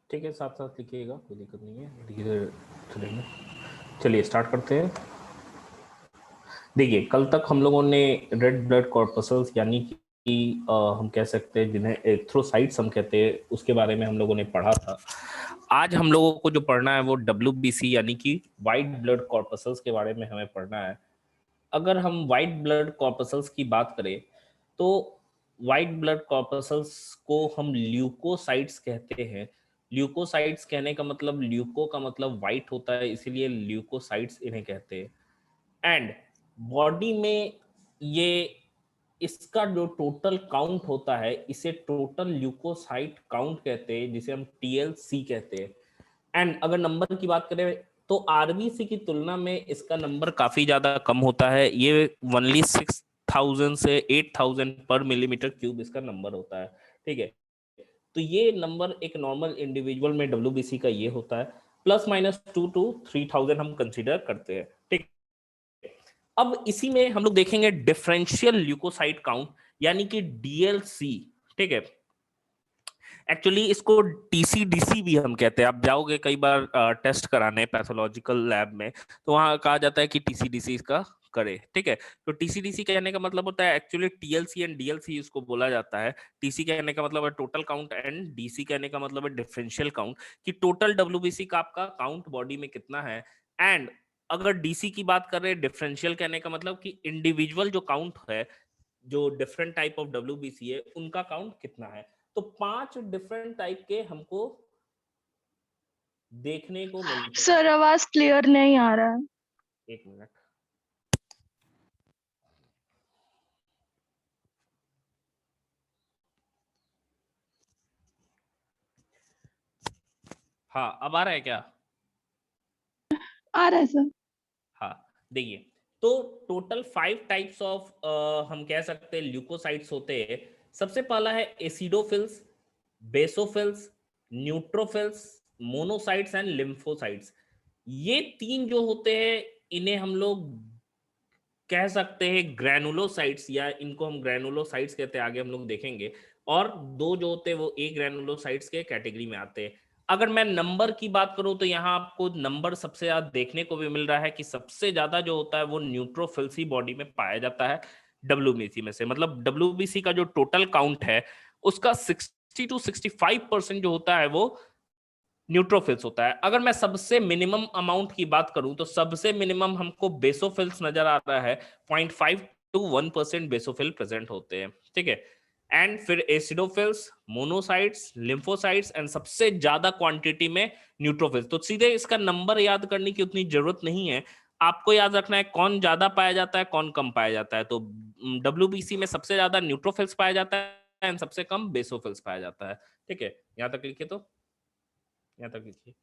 ठीक है, साथ साथ लिखिएगा, कोई दिक्कत नहीं है, धीरे चलेंगे। चलिए स्टार्ट करते हैं। देखिए, कल तक हम लोगों ने रेड ब्लड कॉर्पसल्स यानी कि हम कह सकते हैं जिन्हें एरिथ्रोसाइट्स हम कहते हैं, उसके बारे में हम लोगों ने पढ़ा था। आज हम लोगों को जो पढ़ना है वो WBC यानी कि वाइट ब्लड कॉर्पसल्स के बारे में हमें पढ़ना है। अगर हम वाइट ब्लड कॉर्पसल्स की बात करें तो वाइट ब्लड कॉर्पसल्स को हम ल्यूकोसाइट्स कहते हैं। ल्यूकोसाइट्स कहने का मतलब, ल्यूको का मतलब वाइट होता है, इसीलिए ल्यूकोसाइट्स इन्हें कहते हैं। एंड बॉडी में ये इसका जो टोटल काउंट होता है इसे टोटल ल्यूकोसाइट काउंट कहते हैं, जिसे हम TLC कहते हैं। एंड अगर नंबर की बात करें तो आरबीसी की तुलना में इसका नंबर काफी ज्यादा कम होता है। ये ओनली 6000 से 8000 पर मिलीमीटर क्यूब इसका नंबर होता है। ठीक है, तो ये नंबर एक नॉर्मल इंडिविजुअल में WBC का ये होता है। +- 2 to 3000 हम कंसीडर करते हैं। ठीक, अब इसी में हम लोग देखेंगे डिफरेंशियल ल्यूकोसाइट काउंट यानी कि DLC। ठीक है, एक्चुअली इसको TCDC भी हम कहते हैं। आप जाओगे कई बार टेस्ट कराने पैथोलॉजिकल लैब में, तो वहां कहा जाता है कि TCDC इसका करे। ठीक है, तो TCDC कहने का मतलब होता है, एक्चुअली TLC एंड DLC इसको बोला जाता है। TC कहने का मतलब है टोटल काउंट एंड DC कहने का मतलब है डिफरेंशियल काउंट, कि टोटल WBC का आपका काउंट बॉडी में कितना है। एंड अगर DC की बात कर रहे हैं, डिफरेंशियल कहने का मतलब कि इंडिविजुअल जो काउंट है, जो डिफरेंट टाइप ऑफ WBC है उनका काउंट कितना है। तो 5 डिफरेंट टाइप के हमको देखने को मिलते हैं। सर आवाज क्लियर नहीं आ रहा है। एक मिनट, हाँ अब आ रहा है क्या? आ रहा है सर। हाँ, देखिए, तो टोटल 5 टाइप्स ऑफ हम कह सकते हैं ल्यूकोसाइट्स होते हैं। सबसे पहला है acidophils, basophils, neutrophils, monocytes and lymphocytes. ये तीन जो होते हैं इन्हें हम लोग कह सकते हैं ग्रैनुलोसाइट्स, या इनको हम ग्रैनुलोसाइट्स कहते हैं, आगे हम लोग देखेंगे। और दो जो होते हैं वो ए ग्रैनुलोसाइट्स के कैटेगरी में आते हैं। अगर मैं नंबर की बात करूं तो यहाँ आपको नंबर सबसे ज्यादा देखने को भी मिल रहा है कि सबसे ज्यादा जो होता है वो न्यूट्रोफिल्स ही बॉडी में पाया जाता है WBC में से। मतलब WBC का जो टोटल काउंट है उसका 60 to 65% जो होता है वो न्यूट्रोफिल्स होता है। अगर मैं सबसे मिनिमम अमाउंट की बात करूं तो सबसे मिनिमम हमको बेसोफिल्स नजर आ रहा है। 0.5 to 1% बेसोफिल प्रेजेंट होते हैं। ठीक है, एंड फिर एसिडोफिल्स, मोनोसाइट्स, लिम्फोसाइट्स एंड सबसे ज्यादा क्वांटिटी में न्यूट्रोफिल्स। तो सीधे इसका नंबर याद करने की उतनी जरूरत नहीं है, आपको याद रखना है कौन ज्यादा पाया जाता है कौन कम पाया जाता है। तो WBC में सबसे ज्यादा न्यूट्रोफिल्स पाया जाता है एंड सबसे कम बेसोफिल्स पाया जाता है। ठीक है, यहां तक लिखिए, तो यहाँ तक लिखिए।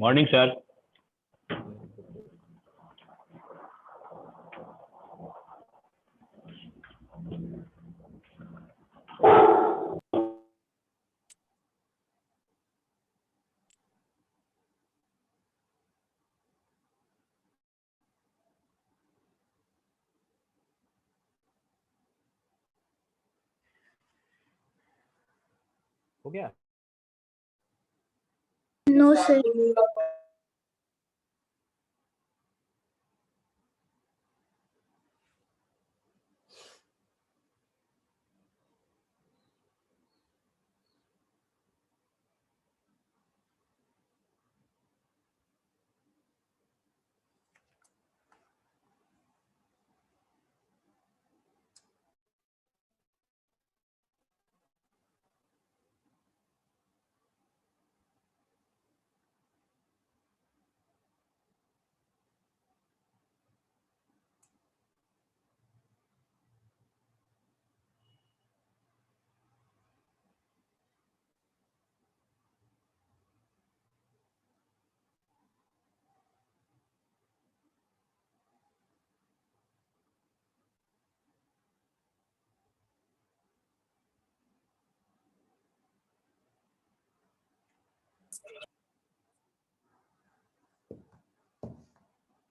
Morning sir. हो गया? No sir.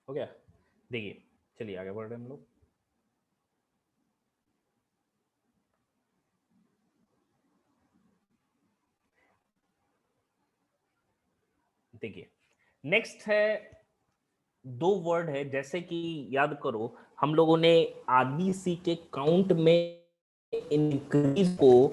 हो गया? देखिए, चलिए आगे बढ़ रहे हैं हम लोग। देखिए, नेक्स्ट है, दो वर्ड है, जैसे कि याद करो हम लोगों ने आरबीसी के काउंट में इंक्रीज को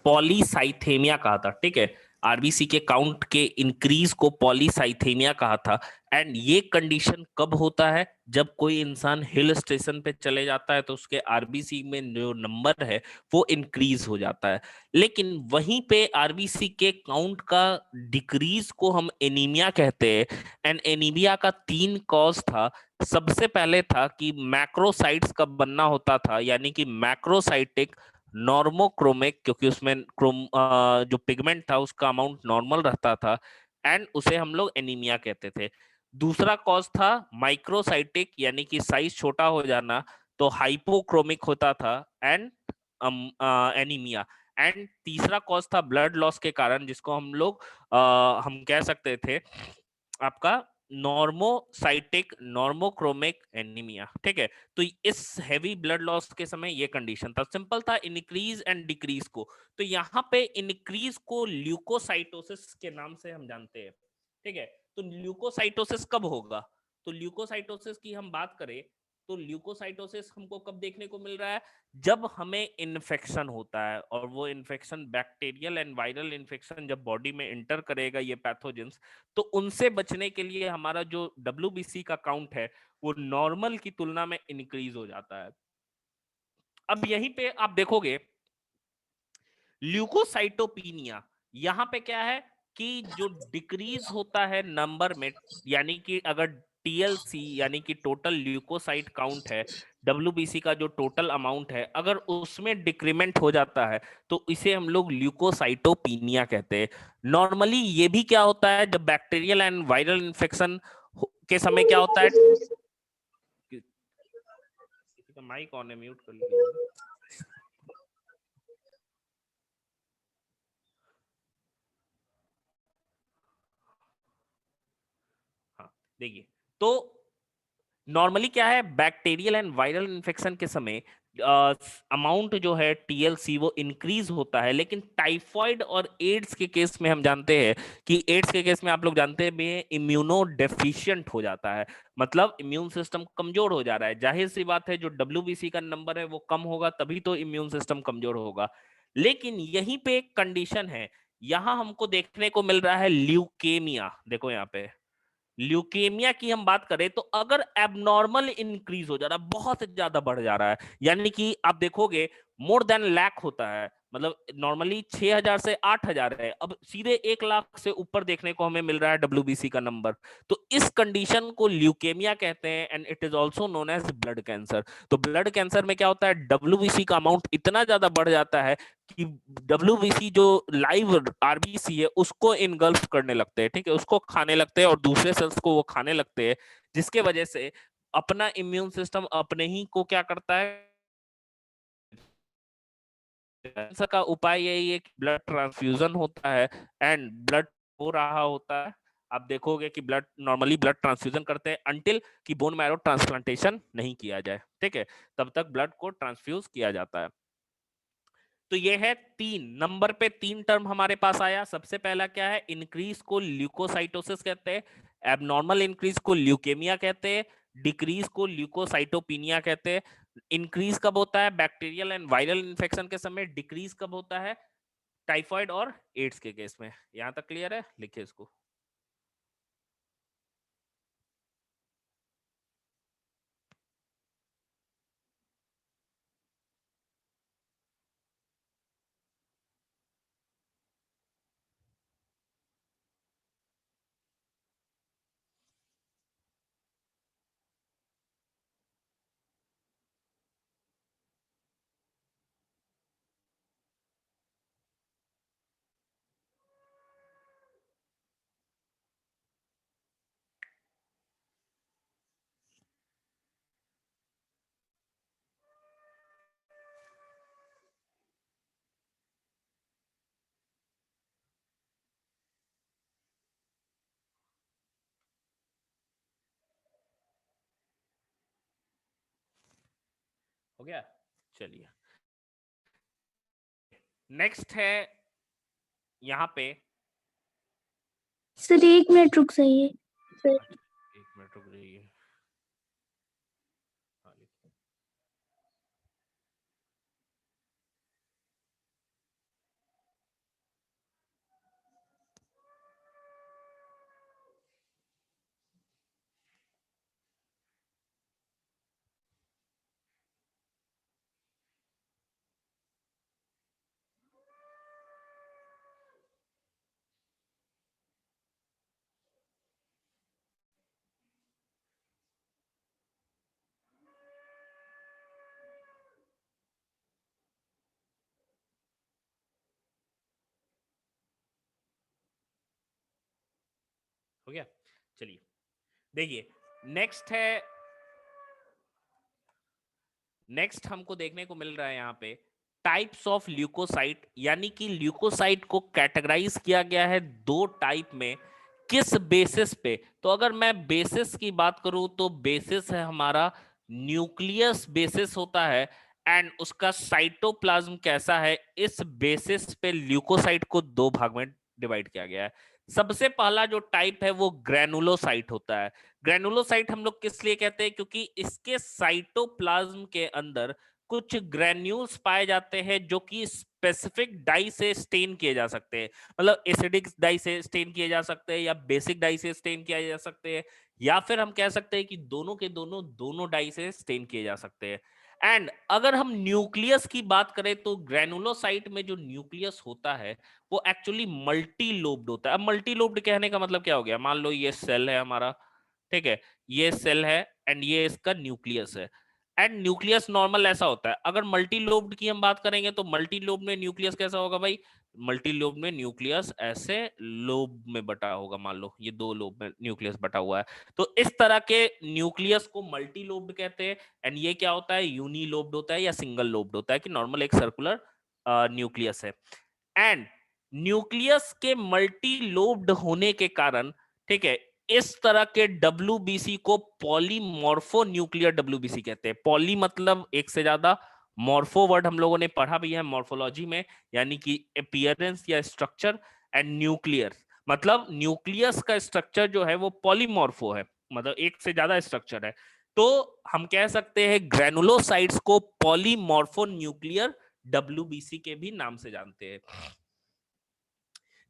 पॉलीसाइथेमिया कहा था, ठीक है। आरबीसी के काउंट के इंक्रीज को पॉलीसाइथेमिया कहा था। एंड ये कंडीशन कब होता है? जब कोई इंसान हिल स्टेशन पे चले जाता है तो उसके आरबीसी में जो नंबर है वो इंक्रीज हो जाता है। लेकिन वहीं पे आरबीसी के काउंट का डिक्रीज को हम एनीमिया कहते हैं। एंड एनीमिया का 3 कॉज था। सबसे पहले था कि मैक्रोसाइट्स का बनना होता था, यानी कि मैक्रोसाइटिक नॉर्मोक्रोमिक, क्योंकि उसमें जो पिगमेंट था उसका अमाउंट नॉर्मल रहता था। एंड उसे हम लोग एनीमिया कहते थे। दूसरा कॉज था माइक्रोसाइटिक, यानी कि साइज छोटा हो जाना, तो हाइपोक्रोमिक होता था एंड एनीमिया। एंड तीसरा कॉज था ब्लड लॉस के कारण, जिसको हम लोग हम कह सकते थे आपका नॉर्मोसाइटिक नॉर्मोक्रोमिक एनीमिया, ठीक है। तो इस हैवी ब्लड लॉस के समय ये कंडीशन था, सिंपल था, इंक्रीज एंड डिक्रीज को। तो यहाँ पे इंक्रीज को ल्यूकोसाइटोसिस के नाम से हम जानते हैं, ठीक है। तो ल्यूकोसाइटोसिस कब होगा? तो ल्यूकोसाइटोसिस की हम बात करें तो ल्यूकोसाइटोसिस हमको कब देखने को मिल रहा है? जब हमें इन्फेक्शन होता है, और वो infection bacterial and viral infection जब बॉडी में एंटर करेगा ये पैथोजेंस, तो उनसे बचने के लिए हमारा जो डब्ल्यूबीसी का काउंट है वो नॉर्मल की तुलना में इंक्रीज हो जाता है। अब यहीं पे आप देखोगे ल्यूकोसाइटोपिनिया, यहां पे क्या है कि जो डिक्रीज होता है नंबर में, यानी कि अगर टीएलसी यानी कि टोटल ल्यूकोसाइट काउंट है, डब्ल्यूबीसी का जो टोटल अमाउंट है, अगर उसमें डिक्रीमेंट हो जाता है तो इसे हम लोग ल्यूकोसाइटोपिनिया कहते हैं। नॉर्मली ये भी क्या होता है, जब बैक्टीरियल एंड वायरल इन्फेक्शन के समय क्या होता है, किसी का माइक ऑन है, म्यूट कर लीजिए। हाँ, देखिए, तो नॉर्मली क्या है, बैक्टीरियल एंड वायरल इन्फेक्शन के समय अमाउंट जो है टीएलसी वो इंक्रीज होता है। लेकिन टाइफॉइड और एड्स के केस में हम जानते हैं कि एड्स के केस में आप लोग जानते हैं इम्यूनो डेफिशिएंट हो जाता है, मतलब इम्यून सिस्टम कमजोर हो जा रहा है। जाहिर सी बात है, जो डब्ल्यूबीसी का नंबर है वो कम होगा तभी तो इम्यून सिस्टम कमजोर होगा। लेकिन यहीं पे एक कंडीशन है, यहां हमको देखने को मिल रहा है ल्यूकेमिया। देखो यहाँ पे ल्यूकेमिया की हम बात करें तो अगर एबनॉर्मल इंक्रीज हो जा रहा है, बहुत ज्यादा बढ़ जा रहा है, यानी कि आप देखोगे मोर देन लाख होता है, मतलब नॉर्मली 6,000 से 8,000 है, अब सीधे 1 लाख से ऊपर देखने को हमें मिल रहा है डब्ल्यूबीसी का नंबर। तो इस कंडीशन को ल्यूकेमिया कहते हैं and it is also known as blood cancer. तो ब्लड कैंसर में क्या होता है, डब्ल्यूबीसी का अमाउंट इतना ज्यादा बढ़ जाता है कि डब्ल्यूबीसी जो लाइव आरबीसी है उसको इनगल्फ करने लगते हैं, ठीक है, उसको खाने लगते हैं और दूसरे सेल्स को वो खाने लगते हैं, जिसके वजह से अपना इम्यून सिस्टम अपने ही को क्या करता है। कैंसर का उपाय यही है कि ब्लड ट्रांसफ्यूजन होता है एंड ब्लड हो रहा होता है। आप देखोगे कि ब्लड नॉर्मली ब्लड ट्रांसफ्यूजन करते हैं अंटिल कि बोन मैरो ट्रांसप्लांटेशन नहीं किया जाए, ठीक है, तब तक ब्लड को ट्रांसफ्यूज किया जाता है। तो ये है 3 नंबर पे 3 टर्म हमारे पास आया। सबसे पहला क्या है, इंक्रीज को ल्यूकोसाइटोसिस कहते हैं, एबनॉर्मल इंक्रीज को ल्यूकेमिया कहते हैं, डिक्रीज को ल्यूकोसाइटोपिनिया कहते हैं। इंक्रीज कब होता है, बैक्टीरियल एंड वायरल इन्फेक्शन के समय। डिक्रीज कब होता है, टाइफाइड और एड्स के केस में। यहां तक क्लियर है, लिखिए इसको। हो गया, चलिए नेक्स्ट है यहाँ पे। सर 1 मिनट रुक जाइए सर। अच्छा, 1 मिनट रुक जाइए। हाँ, लिखिए। हो गया, चलिए देखिए नेक्स्ट हमको देखने को मिल रहा है यहाँ पे टाइप्स ऑफ ल्यूकोसाइट, यानी कि ल्यूकोसाइट को कैटेगराइज किया गया है 2 टाइप में। किस बेसिस पे, तो अगर मैं बेसिस की बात करूं तो बेसिस है हमारा न्यूक्लियस बेसिस होता है, एंड उसका साइटोप्लाज्म कैसा है, इस बेसिस पे ल्यूकोसाइट को 2 भाग में डिवाइड किया गया है। सबसे पहला जो टाइप है वो ग्रेनुलोसाइट होता है। ग्रेनुलोसाइट हम लोग किस लिए कहते हैं, क्योंकि इसके साइटोप्लाज्म के अंदर कुछ ग्रेन्यूल्स पाए जाते हैं जो कि स्पेसिफिक डाई से स्टेन किए जा सकते हैं। मतलब एसिडिक डाई से स्टेन किए जा सकते हैं, या बेसिक डाई से स्टेन किया जा सकते हैं, या फिर हम कह सकते हैं कि दोनों के दोनों डाई से स्टेन किए जा सकते हैं। एंड अगर हम न्यूक्लियस की बात करें तो ग्रेनुलोसाइट में जो न्यूक्लियस होता है वो एक्चुअली मल्टी लोब्ड होता है। अब मल्टी लोब्ड कहने का मतलब क्या हो गया, मान लो ये सेल है हमारा, ठीक है, ये सेल है एंड ये इसका न्यूक्लियस है। एंड न्यूक्लियस नॉर्मल ऐसा होता है। अगर मल्टी लोब्ड की हम बात करेंगे तो मल्टी लोब में न्यूक्लियस कैसा होगा भाई, मल्टी लोब में न्यूक्लियस ऐसे लोब में बटा होगा। मान लो ये 2 लोब में न्यूक्लियस बटा हुआ है, तो इस तरह के न्यूक्लियस को मल्टी लोब्ड कहते हैं। एंड ये क्या होता है, यूनी लोब्ड होता है या सिंगल लोब्ड होता है, कि नॉर्मल एक सर्कुलर न्यूक्लियस है। एंड न्यूक्लियस के मल्टी लोब्ड होने के कारण, ठीक है, इस तरह के डब्ल्यूबीसी को पॉलीमॉर्फो न्यूक्लियर डब्ल्यूबीसी कहते हैं। पॉली मतलब एक से ज्यादा, मॉर्फो वर्ड हम लोगों ने पढ़ा भी है मॉर्फोलॉजी में, यानी कि अपीयरेंस या स्ट्रक्चर, एंड न्यूक्लियर मतलब न्यूक्लियस का स्ट्रक्चर जो है वो पॉलीमॉर्फो है, मतलब एक से ज्यादा स्ट्रक्चर है। तो हम कह सकते हैं ग्रेनुलोसाइट्स को पॉलीमॉर्फो न्यूक्लियर डब्ल्यूबीसी के भी नाम से जानते हैं।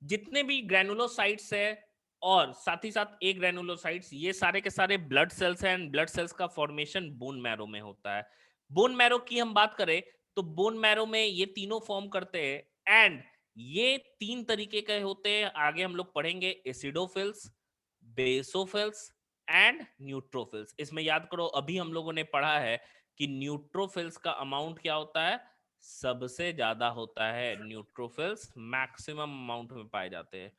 जितने भी ग्रेनुलोसाइट्स है और साथ ही साथ ए ग्रेनुलोसाइट्स, ये सारे के सारे ब्लड सेल्स हैं, एंड ब्लड सेल्स का फॉर्मेशन बोन मैरो में होता है। बोन मैरो की हम बात करें तो बोन मैरो में ये तीनों फॉर्म करते हैं, एंड ये 3 तरीके के होते हैं। आगे हम लोग पढ़ेंगे एसिडोफिल्स, बेसोफिल्स एंड न्यूट्रोफिल्स। इसमें याद करो अभी हम लोगों ने पढ़ा है कि न्यूट्रोफिल्स का अमाउंट क्या होता है, सबसे ज्यादा होता है। न्यूट्रोफिल्स मैक्सिमम अमाउंट में पाए जाते हैं,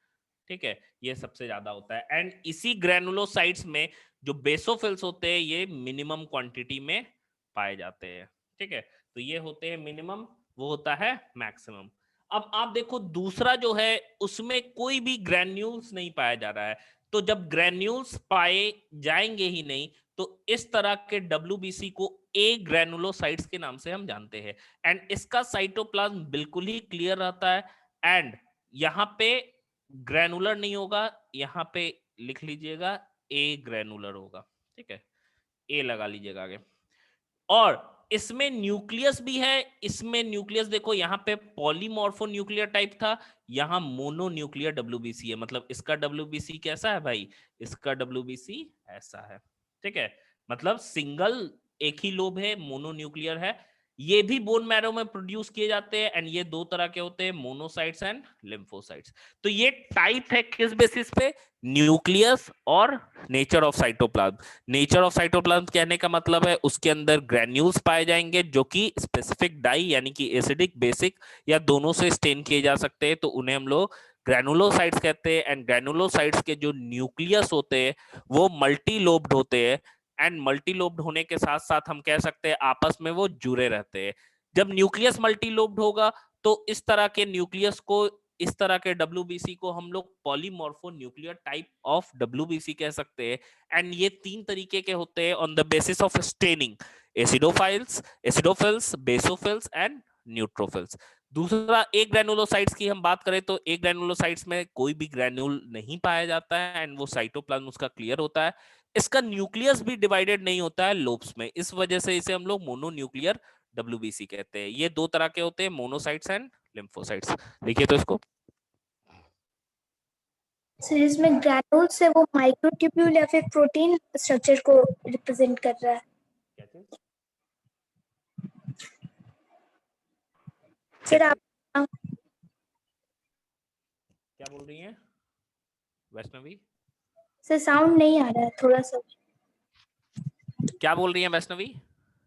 ठीक है, ये सबसे ज्यादा होता है। एंड इसी ग्रेनुलोसाइट्स में जो बेसोफिल्स होते हैं ये मिनिमम क्वांटिटी में पाए जाते हैं, ठीक है। तो ये होते हैं मिनिमम, वो होता है मैक्सिमम। अब आप देखो दूसरा जो है उसमें कोई भी ग्रेन्यूल्स नहीं पाया जा रहा है। तो जब ग्रेन्यूल्स पाए जाएंगे ही नहीं, तो इस तरह के WBC को ए ग्रेनुलोसाइट्स के नाम से हम जानते हैं। एंड इसका साइटोप्लाज्म बिल्कुल ही क्लियर रहता है, एंड यहाँ पे ग्रेनुलर नहीं होगा, यहाँ पे लिख लीजिएगा ए ग्रेनुलर होगा, ठीक है, ए लगा लीजिएगा आगे। और इसमें न्यूक्लियस भी है, इसमें न्यूक्लियस देखो यहाँ पे पॉलीमॉर्फो न्यूक्लियर टाइप था, यहाँ मोनो न्यूक्लियर WBC है। मतलब इसका WBC कैसा है भाई, इसका WBC ऐसा है, ठीक है, मतलब सिंगल एक ही लोब है, मोनो न्यूक्लियर है। ये भी बोन मैरो में प्रोड्यूस किए जाते हैं, एंड ये दो तरह के होते हैं, मोनोसाइट्स एंड लिम्फोसाइट्स। तो ये टाइप है किस बेसिस पे, न्यूक्लियस और nature of cytoplasm. Nature of cytoplasm कहने का मतलब है उसके अंदर ग्रेन्यूल्स पाए जाएंगे जो कि स्पेसिफिक डाई यानी कि एसिडिक, बेसिक या दोनों से स्टेन किए जा सकते हैं, तो उन्हें हम लोग ग्रेनुलोसाइट्स कहते हैं। एंड ग्रेनुलोसाइट्स के जो न्यूक्लियस होते हैं वो मल्टी लोब्ड होते हैं, एंड मल्टी लोब्ड होने के साथ साथ हम कह सकते हैं आपस में वो जुड़े रहते हैं। जब न्यूक्लियस मल्टी लोब्ड होगा तो इस तरह के न्यूक्लियस को, इस तरह के WBC को हम लोग polymorpho nuclear type of WBC कह सकते हैं। एंड ये तीन तरीके के होते हैं on the basis of staining, acidophils, basophils and neutrophils. दूसरा, एक ग्रेनुलोसाइट्स की हम बात करें तो एक ग्रेनुलोसाइट्स में कोई भी ग्रेन्यूल नहीं पाया जाता है, एंड वो साइटोप्लाज्म उसका क्लियर होता है। इसका न्यूक्लियस भी डिवाइडेड नहीं होता है लोब्स में, इस वजह से इसे हम लोग मोनोन्यूक्लियर WBC कहते हैं। ये दो तरह के होते हैं, मोनोसाइट्स एंड लिम्फोसाइट्स। देखिए तो इसको, सर इसमें ग्रैन्यूल्स से वो माइक्रोट्यूब्यूल या फिर प्रोटीन स्ट्रक्चर को रिप्रेजेंट कर रहा है। क्या चीज, सर आप क्या बोल रही हैं वैष्णवी, सर साउंड नहीं आ रहा है थोड़ा सा। क्या बोल रही हैं वैष्णवी?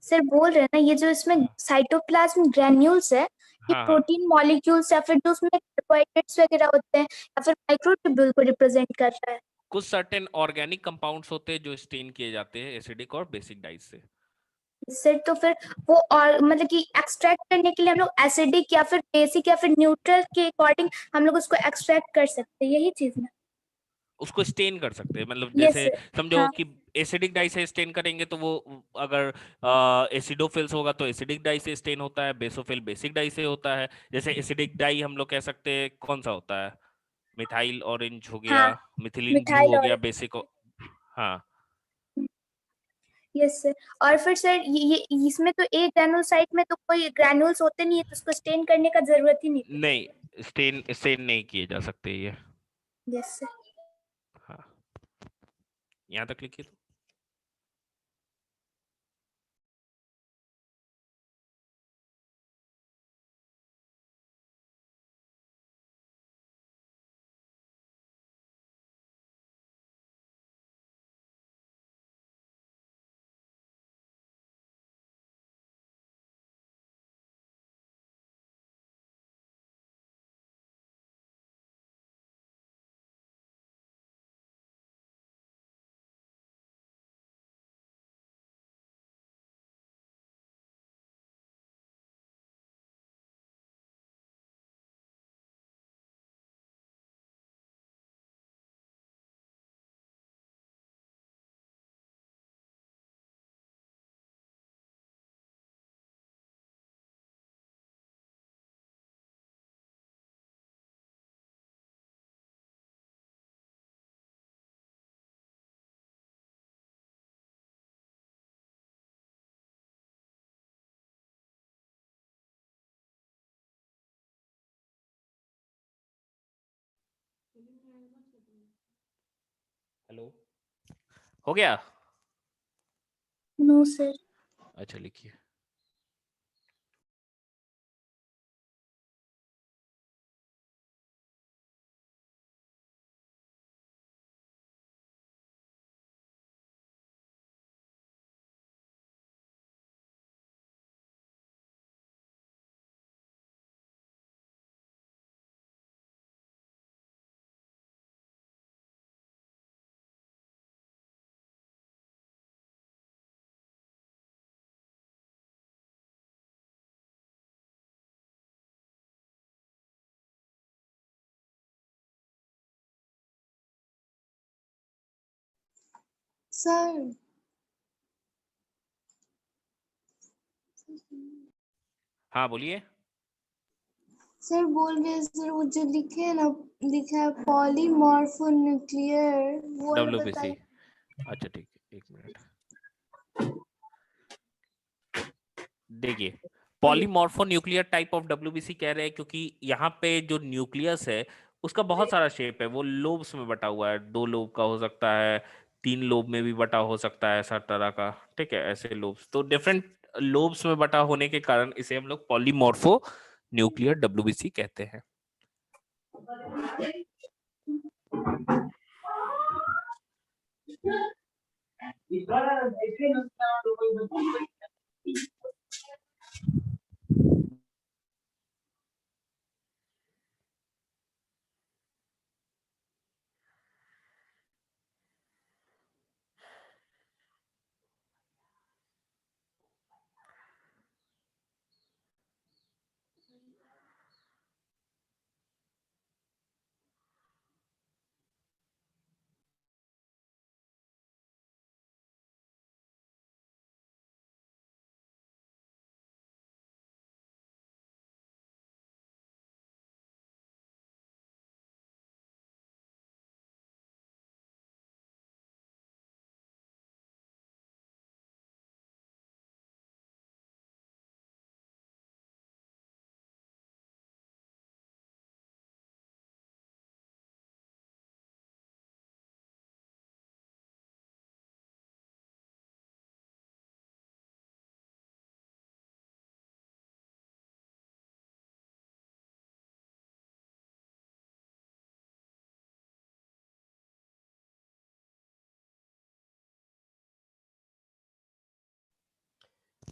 सर बोल रहे हैं ना, ये जो इसमें साइटोप्लाज्म ग्रैन्यूल्स है, ये हाँ हाँ, प्रोटीन मॉलिक्यूल्स या फिर जो उसमें कार्बोहाइड्रेट्स वगैरह होते हैं या फिर माइक्रोट्यूब्यूल को रिप्रेजेंट कर रहा है। कुछ सर्टेन ऑर्गेनिक कंपाउंड्स होते हैं जो स्टेन किए जाते हैं एसिडिक और बेसिक डाइज से। सर तो फिर वो, और मतलब कि एक्सट्रैक्ट करने के लिए हम लोग एसिडिक या फिर बेसिक या फिर न्यूट्रल के अकॉर्डिंग हम लोग उसको एक्सट्रैक्ट कर सकते हैं, यही चीज ना। उसको स्टेन कर सकते हैं, मतलब यस जैसे सर। समझो हाँ। कि एसिडिक डाई से स्टेन करेंगे तो वो, अगर एसिडोफिल्स होगा तो एसिडिक डाई से स्टेन होता है, बेसोफिल बेसिक डाई से होता है। जैसे एसिडिक डाई हम लोग कह सकते हैं कौन सा होता है, मिथाइल ऑरेंज हो गया, हाँ, मिथिलीन ब्लू मिथाइल हो गया, ऑरेंज। बेसिक। हाँ, यस सर। और फिर सर ये इसमें तो एक ग्रैनुलोसाइट में तो कोई ग्रैनुल्स होते नहीं है, तो उसको स्टेन करने का जरूरत ही नहीं नहीं, पड़ती। स्टेन स्टेन नहीं किए जा सकते ये। Yes sir. हाँ, यहाँ तक लिखिए तो। हेलो, हो गया? No sir. अच्छा, लिखिए। सर हाँ बोलिए। सर बोल रहे सर वो जो लिखे है ना, लिखा है पॉलीमॉर्फोन्यूक्लियर, वो वाला WBC, बताइए। अच्छा ठीक है, एक मिनट। देखिए, पॉलीमॉर्फोन्यूक्लियर टाइप ऑफ WBC कह रहे हैं क्योंकि यहाँ पे जो न्यूक्लियस है उसका बहुत सारा शेप है, वो लोब्स में बटा हुआ है, 2 लोब का हो सकता है, 3 लोब में भी बटा हो सकता है, ऐसा तरह का। ठीक है, ऐसे लोब्स तो डिफरेंट लोब्स में बटा होने के कारण इसे हम लोग पॉलीमॉर्फो न्यूक्लियर WBC कहते हैं।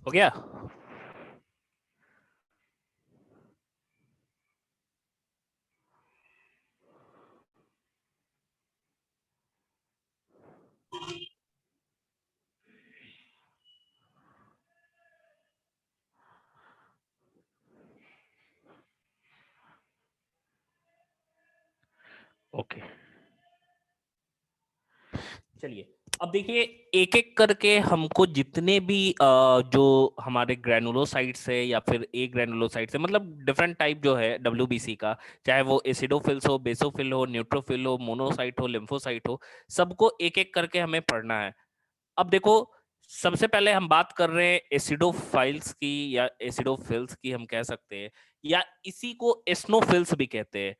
हो गया? ओके, चलिए अब देखिए, एक एक करके हमको जितने भी जो हमारे ग्रेनुलोसाइट्स है या फिर ए ग्रेनुलोसाइट्स है, मतलब डिफरेंट टाइप जो है WBC का, चाहे वो एसिडोफिल्स हो, बेसोफिल हो, न्यूट्रोफिल हो, मोनोसाइट हो, लिम्फोसाइट हो, सबको एक एक करके हमें पढ़ना है। अब देखो, सबसे पहले हम बात कर रहे हैं एसिडोफाइल्स की या एसिडोफिल्स की हम कह सकते हैं, या इसी को एस्नोफिल्स भी कहते हैं।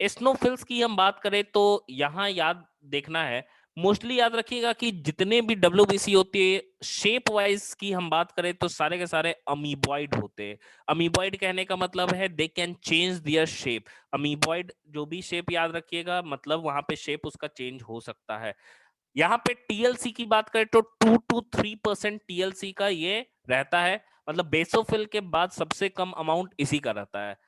एस्नोफिल्स की हम बात करें तो यहाँ याद देखना है, मोस्टली याद रखिएगा कि जितने भी WBC होती है, शेप वाइज की हम बात करें तो सारे के सारे अमीबॉइड होते हैं। अमीबॉइड कहने का मतलब है they can change their shape. Amoeboid जो भी शेप याद रखिएगा, मतलब वहां पे शेप उसका चेंज हो सकता है। यहाँ पे TLC की बात करें तो 2 to 3% TLC का ये रहता है, मतलब बेसोफिल के बाद सबसे कम अमाउंट इसी का रहता है।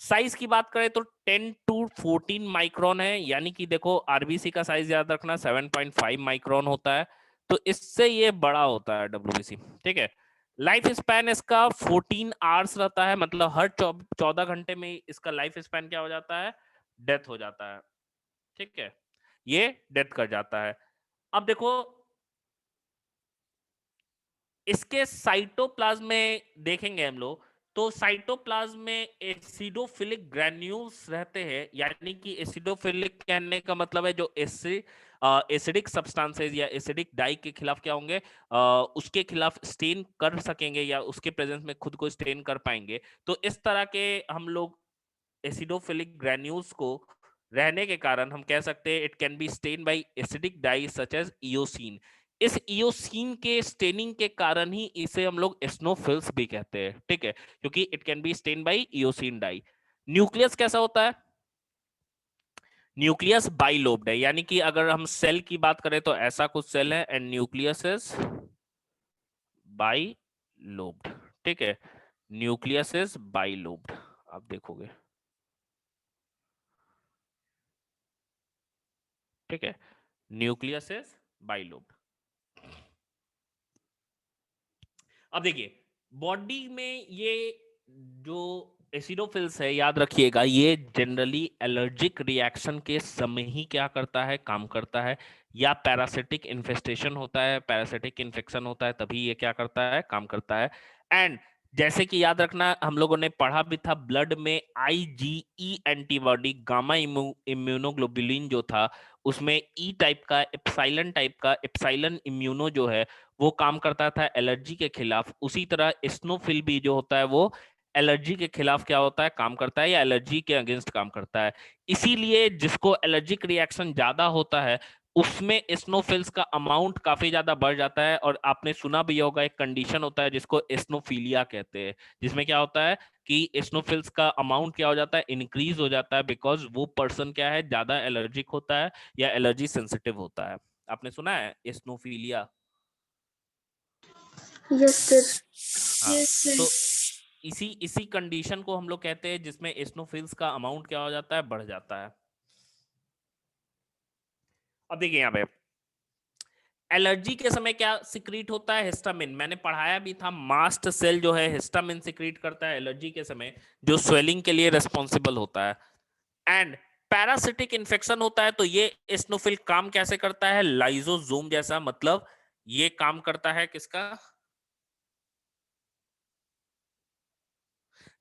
साइज की बात करें तो 10 to 14 माइक्रोन है, यानी कि देखो RBC का साइज याद रखना 7.5 माइक्रोन होता है, तो इससे ये बड़ा होता है WBC। ठीक है, लाइफ स्पैन इसका 14 आवर्स रहता है, मतलब हर 14 घंटे में इसका लाइफ स्पैन क्या हो जाता है, डेथ हो जाता है। ठीक है, ये डेथ कर जाता है। अब देखो, इसके साइटोप्लाज्म में देखेंगे हम लोग, तो साइटोप्लाज्म में एसिडोफिलिक ग्रैन्यूल्स रहते हैं, यानी कि एसिडोफिलिक कहने का मतलब है जो एसिडिक सब्सटेंसेस या एसिडिक डाई के खिलाफ क्या होंगे, उसके खिलाफ स्टेन कर सकेंगे या उसके प्रेजेंस में खुद को स्टेन कर पाएंगे। तो इस तरह के हम लोग एसिडोफिलिक ग्रैन्यूल्स को रहने के कारण हम कह सकते हैं it can be stain by acidic dye such as eosin. इस इयोसिन के स्टेनिंग के कारण ही इसे हम लोग एस्नोफिल्स भी कहते हैं। ठीक है, क्योंकि it can be stain by eosin dye. Nucleus कैसा होता है? न्यूक्लियस बाइलोब्ड है, यानी कि अगर हम सेल की बात करें तो ऐसा कुछ सेल है, एंड न्यूक्लियस इज बाइलोब्ड। ठीक है, न्यूक्लियस इज बाइलोब्ड, आप देखोगे। ठीक है, न्यूक्लियस इज बाइलोब्ड। अब देखिए, बॉडी में ये जो एसिडोफिल्स है, याद रखिएगा, ये जनरली एलर्जिक रिएक्शन के समय ही क्या करता है, काम करता है, या पैरासिटिक इन्फेस्टेशन होता है, पैरासिटिक इन्फेक्शन होता है, तभी ये क्या करता है, काम करता है। एंड जैसे कि याद रखना, हम लोगों ने पढ़ा भी था, ब्लड में आईजीई एंटीबॉडी, गामा इम्यूनोग्लोबुलिन जो था, उसमें ई टाइप का, एप्सिलॉन टाइप का, एप्सिलॉन इम्यूनो जो है वो काम करता था एलर्जी के खिलाफ। उसी तरह एस्नोफिल भी जो होता है वो एलर्जी के खिलाफ क्या होता है, काम करता है, या एलर्जी के अगेंस्ट काम करता है। इसीलिए जिसको एलर्जिक रिएक्शन ज्यादा होता है उसमें एस्नोफिल्स का अमाउंट काफी ज्यादा बढ़ जाता है। और आपने सुना भी होगा, एक कंडीशन होता है जिसको एस्नोफीलिया कहते हैं, जिसमें क्या होता है कि एस्नोफिल्स का अमाउंट क्या हो जाता है, इंक्रीज हो जाता है, बिकॉज वो पर्सन क्या है, ज्यादा एलर्जिक होता है या एलर्जी सेंसिटिव होता है। आपने सुना है एस्नोफीलिया? Yes sir. हाँ। Yes sir. तो इसी इसी कंडीशन को हम लोग कहते हैं जिसमें एस्नोफिल्स का अमाउंट क्या हो जाता है, बढ़ जाता है। अब देखिए यहाँ पे एलर्जी के समय क्या सिक्रीट होता है, हिस्टामिन। मैंने पढ़ाया भी था, मास्ट सेल जो है हिस्टामिन सिक्रीट करता है एलर्जी के समय, जो स्वेलिंग के लिए रेस्पॉन्सिबल होता है। एंड पैरासिटिक इन्फेक्शन होता है तो ये एस्नोफिल काम कैसे करता है, लाइजोजोम जैसा। मतलब ये काम करता है किसका,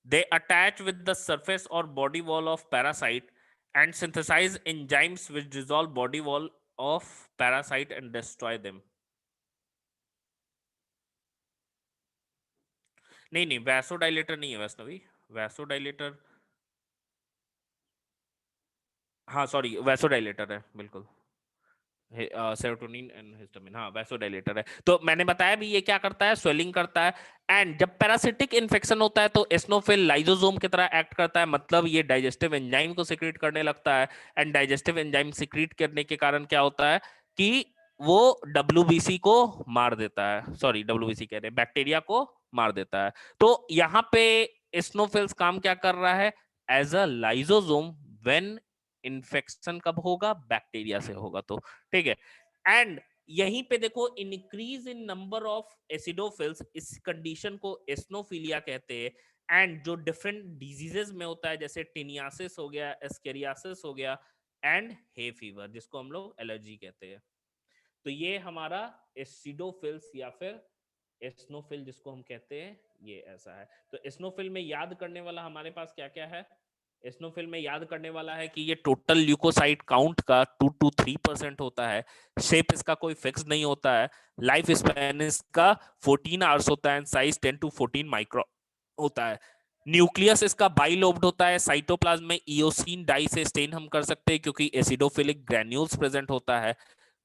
they attach with the surface or body wall of parasite and synthesize enzymes which dissolve body wall of parasite and destroy them. नहीं नहीं, वैसोडाइलेटर नहीं है वैष्णवी, वैसोडाइलेटर, हाँ सॉरी, वैसोडाइलेटर है बिल्कुल, सेरोटोनिन एंड हिस्टामिन, हाँ वैसोडाइलेटर है। तो मैंने बताया भी ये क्या करता है, स्वेलिंग करता है। एंड जब पैरासिटिक इन्फेक्शन होता है तो एस्नोफिल लाइजोसोम की तरह एक्ट करता है, मतलब ये डाइजेस्टिव एंजाइम को सिक्रीट करने लगता है। एंड डाइजेस्टिव एंजाइम सिक्रीट करने के कारण क्या होता है कि वो डब्ल्यूबीसी को मार देता है, सॉरी डब्ल्यूबीसी कह रहे हैं, बैक्टीरिया को मार देता है। तो यहाँ पे एस्नोफिल्स काम क्या कर रहा है, as a lysosome, when infection कब होगा, बैक्टीरिया से होगा तो, ठीक है। एंड यहीं पे देखो, increase in number of acidophils, इस कंडीशन को एस्नोफिलिया कहते हैं। एंड जो डिफरेंट डिजीजेस में होता है, जैसे टिनियासिस हो गया, एस्केरियासिस हो गया, एंड हे फीवर जिसको हम लोग एलर्जी कहते हैं। तो ये हमारा एसिडोफिल्स या फिर एस्नोफिल जिसको हम कहते हैं, ये ऐसा है। तो एस्नोफिल में याद करने वाला हमारे पास क्या क्या है, एस्नोफिल में याद करने वाला है कि ये टोटल ल्यूकोसाइट काउंट का 2 to 3% होता है। शेप इसका कोई फिक्स नहीं होता है। लाइफ स्पैन इसका 14 आवर्स होता है। साइज 10 to 14 माइक्रो होता है। न्यूक्लियस इसका बाइलोब्ड होता है। साइटोप्लाज्म में इओसिन डाई से स्टेन हम कर सकते हैं क्योंकि एसिडोफिलिक ग्रैन्यूल्स प्रेजेंट होता है।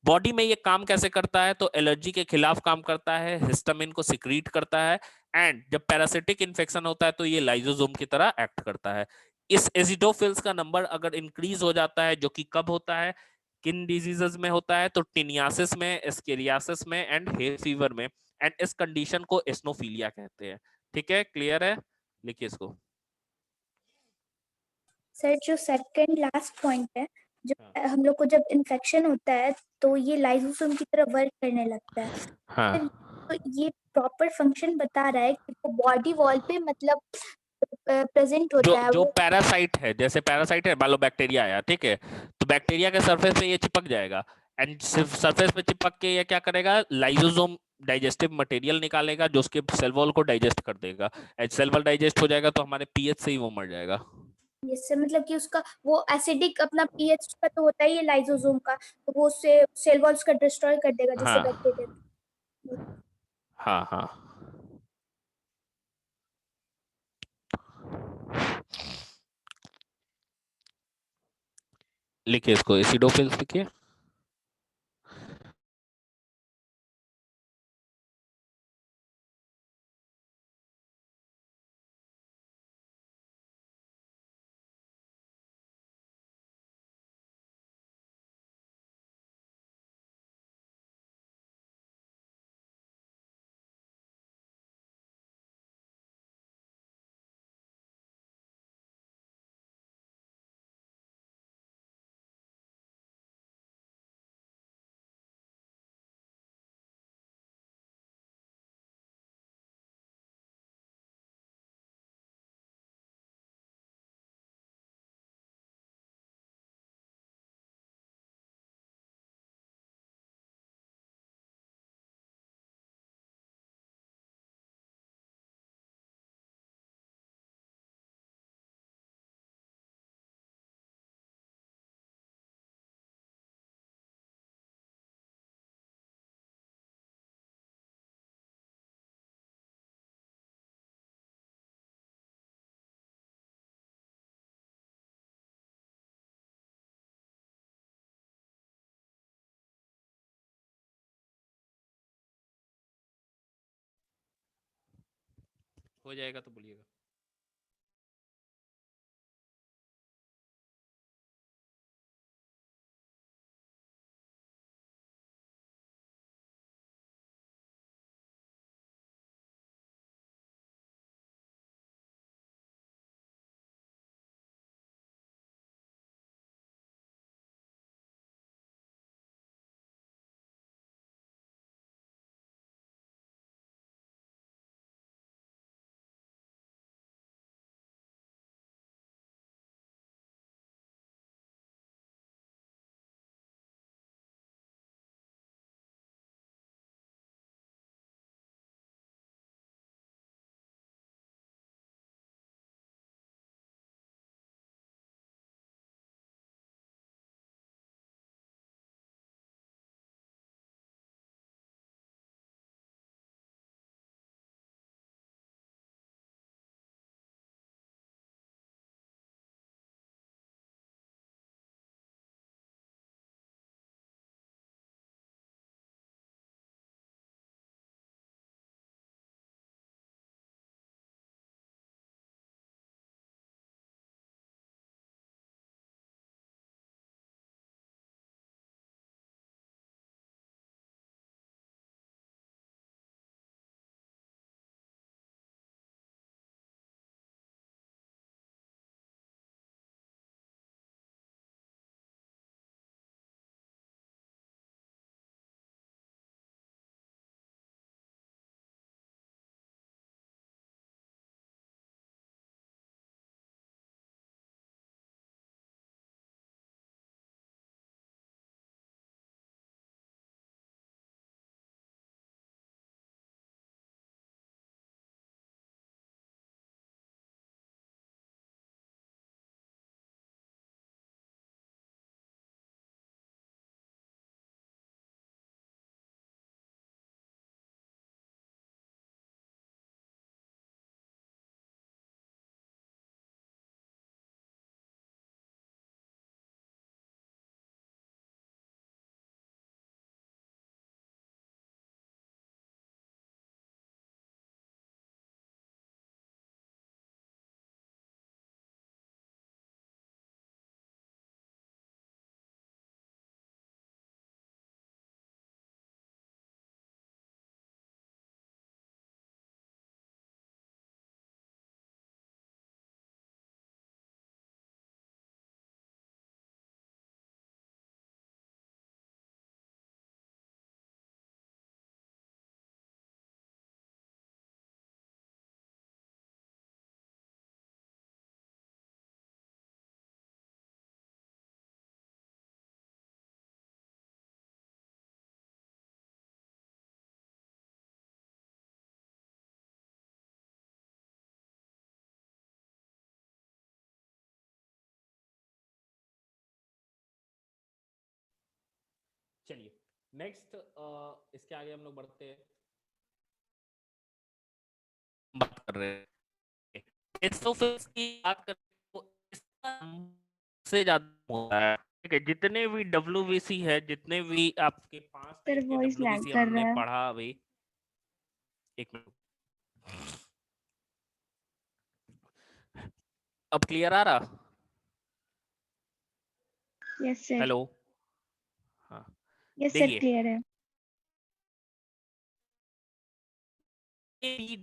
बॉडी में ये काम कैसे करता है, तो एलर्जी के खिलाफ काम करता है, हिस्टामिन को सिक्रीट करता है। एंड जब पैरासिटिक इन्फेक्शन होता है तो ये लाइजोसोम की तरह एक्ट करता है। इस एसिडोफिल्स का नंबर अगर इंक्रीज हो जाता है, जो कि कब होता है, किन डिजीजेस में होता है, तो टिनियासिस में, एस्केरियासिस में एंड हे फीवर में। एंड इस कंडीशन को एस्नोफीलिया कहते हैं। ठीक है, क्लियर है, लिखिए इसको। सर जो सेकंड लास्ट पॉइंट है, जो हाँ हम लोग को जब इन्फेक्शन होता है तो ये लाइसोसोम की तरह वर्क करने लगता है। सर हाँ। तो ये प्रॉपर फंक्शन बता रहा है कि वो बॉडी वॉल पे मतलब प्रेजेंट जो होता है जो वो। पैरासाइट है, जैसे पैरासाइट है, मान लो बैक्टीरिया आया, ठीक है, तो बैक्टीरिया के सरफेस पे ये चिपक जाएगा। एंड सिर्फ सरफेस पे चिपक के ये क्या करेगा, लाइसोसोम डाइजेस्टिव मटेरियल निकालेगा जो उसके सेल वॉल को डाइजेस्ट कर देगा। एंड सेल वॉल डाइजेस्ट हो जाएगा तो हमारे पीएच से ही वो मर जाएगा। इससे मतलब कि उसका वो एसिडिक अपना पीएच का तो होता ही है लाइसोसोम का, तो वो उससे सेल वॉल्स का डिस्ट्रॉय कर देगा जिससे हाँ बैक्टीरिया। हाँ हाँ, लिखिए इसको, एसिडोफिल्स लिखिए। हो जाएगा तो बोलिएगा। चलिए नेक्स्ट इसके आगे हम लोग बढ़ते हैं, बात कर रहे हैं एसोफेज की बात करें तो इसका से ज्यादा होता है। ठीक है, जितने भी डब्ल्यूबीसी है, जितने भी आपके 5 सर टाइप के वॉइस लैग डब्ल्यूबीसी कर हमने रहा है। पढ़ा अभी। एक मिनट, अब क्लियर आ रहा? Yes sir. हेलो, हाँ यस सर देखिए क्लियर है।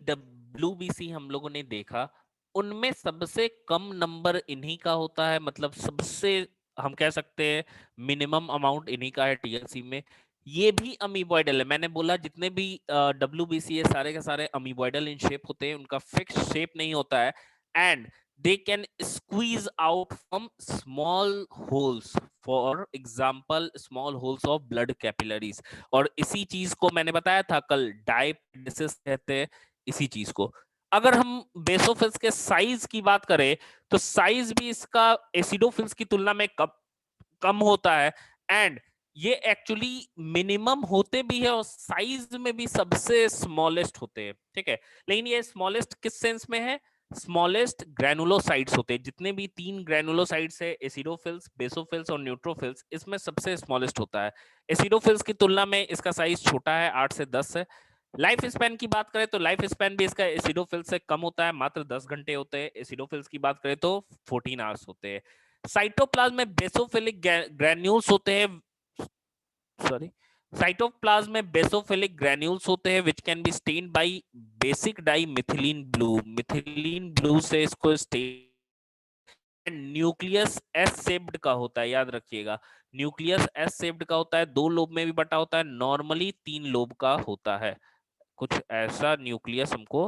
डब्ल्यूबीसी हम लोगों ने देखा, उनमें सबसे कम नंबर इन्हीं का होता है, मतलब सबसे हम कह सकते हैं मिनिमम अमाउंट इन्हीं का है टीएलसी में। ये भी अमीबॉइडल है, मैंने बोला जितने भी डब्ल्यूबीसी है सारे के सारे अमीबॉइडल इन शेप होते हैं, उनका फिक्स शेप नहीं होता है। And they can squeeze out from small holes, for example small holes of blood capillaries। और इसी चीज को मैंने बताया था कल, डायपेडिसिस कहते हैं इसी चीज को। अगर हम बेसोफिल्स के साइज की बात करें तो साइज भी इसका एसिडोफिल्स की तुलना में कम होता है। एंड ये एक्चुअली मिनिमम होते भी है और साइज में भी सबसे स्मॉलेस्ट होते हैं। ठीक है, लेकिन ये स्मॉलेस्ट किस सेंस में है? स्मॉलेस्ट ग्रैनुलोसाइट्स होते हैं, जितने भी 3 ग्रैनुलोसाइट्स है, एसिडोफिल्स, बेसोफिल्स और न्यूट्रोफिल्स, इसमें सबसे स्मॉलेस्ट होता है। एसिडोफिल्स की तुलना में इसका साइज छोटा है, 8 से 10 है। लाइफ स्पैन की बात करें तो लाइफ स्पैन भी इसका एसिडोफिल से कम होता है, मात्र 10 घंटे होते हैं। एसिडोफिल्स की बात करें तो 14 आवर्स होते हैं। साइटोप्लाज्म में बेसोफिलिक ग्रैन्यूल्स होते हैं, सॉरी, साइटोप्लाज्म में बेसोफिलिक ग्रैन्यूल्स होते हैं which can be stained by basic dye methylene blue. Methylene blue से इसको स्टेन। न्यूक्लियस एस शेप्ड का होता है, याद रखिएगा, न्यूक्लियस एस शेप्ड का होता है, 2 लोब में भी बटा होता है, नॉर्मली 3 लोब का होता है। कुछ ऐसा न्यूक्लियस हमको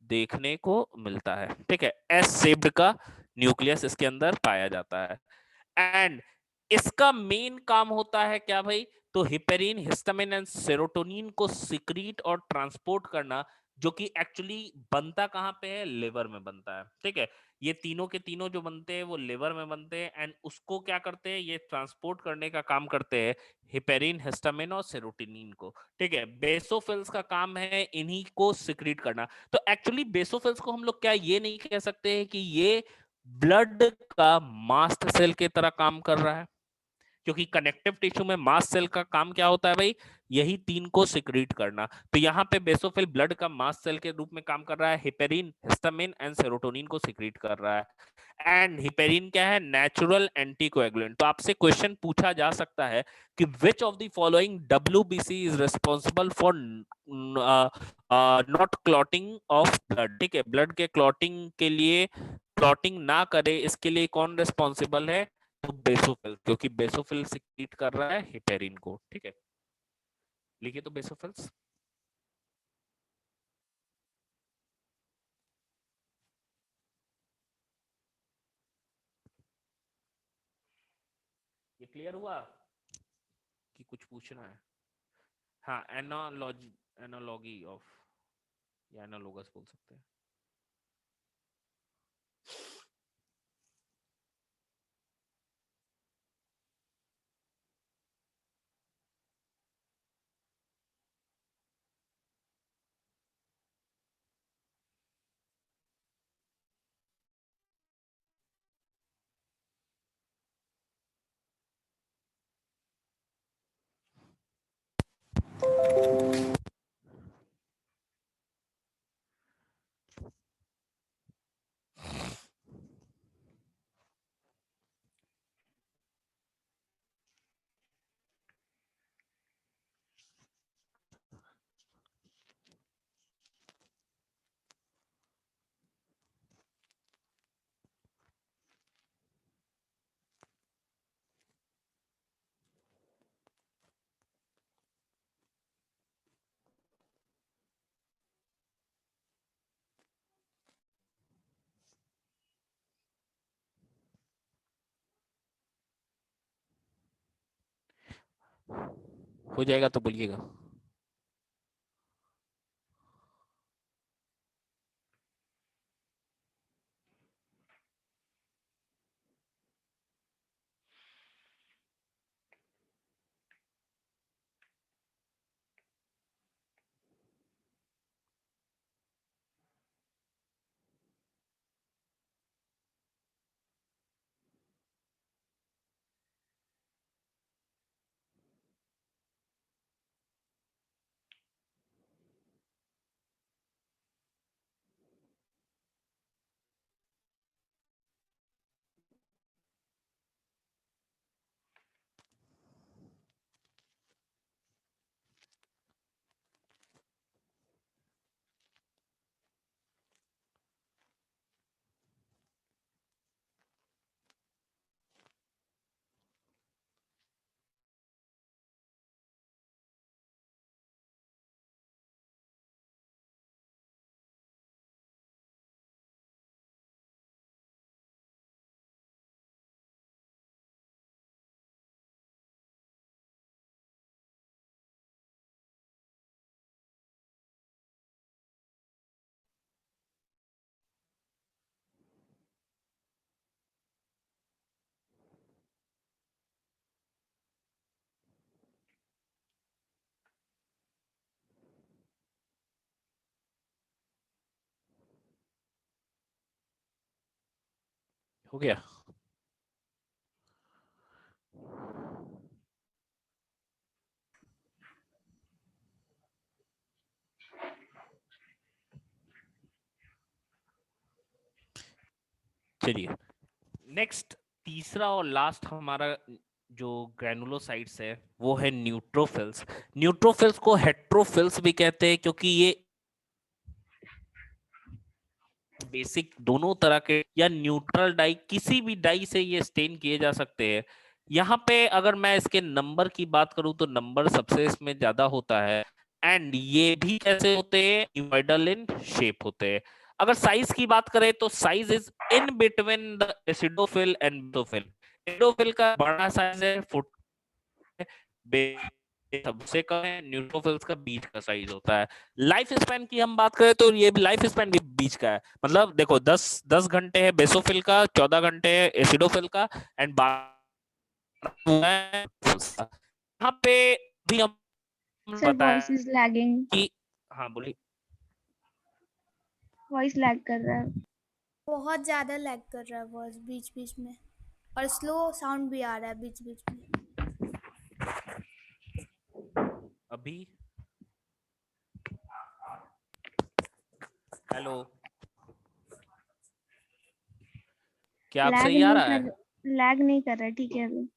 देखने को मिलता है, ठीक है, एस शेप्ड का न्यूक्लियस इसके अंदर पाया जाता है। एंड इसका मेन काम होता है क्या भाई, तो हिपेरिन, हिस्टामिन एंड सेरोटोनिन को सिक्रीट और ट्रांसपोर्ट करना, जो कि एक्चुअली बनता कहां पे है, लिवर में बनता है, ठीक है। ये तीनों के तीनों जो बनते हैं वो लिवर में बनते हैं, एंड उसको क्या करते हैं, ये ट्रांसपोर्ट करने का काम करते हैं हिपेरिन, हिस्टामिन और सेरोटोनिन को, ठीक है। बेसोफिल्स का काम है इन्हीं को सिक्रीट करना। तो एक्चुअली बेसोफिल्स को हम लोग क्या ये नहीं कह सकते हैं कि ये ब्लड का मास्ट सेल की तरह काम कर रहा है, क्योंकि कनेक्टिव टिश्यू में मास्ट सेल का काम क्या होता है भाई, यही 3 को सिक्रीट करना। तो यहाँ पे बेसोफिल ब्लड का मास्ट सेल के रूप में काम कर रहा है, हिपेरिन, हिस्टामिन एंड सेरोटोनिन को सिक्रीट कर रहा है। एंड हिपेरिन क्या है, नेचुरल एंटीकोएगुलेंट। तो आपसे क्वेश्चन पूछा जा सकता है कि which of the following WBC is responsible for not clotting of blood, ठीक है, ब्लड के क्लॉटिंग के लिए, क्लॉटिंग ना करे इसके लिए कौन रिस्पॉन्सिबल है, तो बेसोफिल, क्योंकि बेसोफिल सिक्रीट कर रहा है हिपेरिन को, ठीक है। लिखिए तो बेसोफिल्स। ये क्लियर हुआ कि कुछ पूछना है? हाँ, एनालॉजी, एनालॉगी ऑफ, या एनालोगस बोल सकते हैं। हो जाएगा तो बोलिएगा। हो गया। चलिए नेक्स्ट तीसरा और लास्ट हमारा जो ग्रैनुलोसाइट्स है वो है न्यूट्रोफिल्स। न्यूट्रोफिल्स को हेट्रोफिल्स भी कहते हैं क्योंकि ये बेसिक दोनों तरह के या न्यूट्रल डाई किसी भी डाई से ये स्टेन किए जा सकते हैं। यहाँ पे अगर मैं इसके नंबर की बात करूं तो नंबर सबसे इसमें ज्यादा होता है एंड ये भी कैसे होते हैं, क्यूबॉइडल इन शेप होते हैं। अगर साइज की बात करें तो size is in between the acidophil and basophil. Acidophil का बड़ा साइज है 40, सबसे कम है, न्यूट्रोफिल्स का बीच का साइज होता है। लाइफ स्पैन की हम बात करें तो ये लाइफ स्पैन भी बीच का है, मतलब देखो 10 घंटे है बेसोफिल का, 14 घंटे है एसिडोफिल का एंड यहाँ पे भी हम सर वॉइस इज लैगिंग, कि हाँ बोलिए। वॉइस लैग कर रहा है। बहुत ज्यादा लैग कर रहा है वॉइस बीच बीच में, और स्लो साउंड भी आ रहा है बीच बीच में। अभी हेलो, क्या आप सही आ रहा है? लैग नहीं कर रहा है, ठीक है अभी।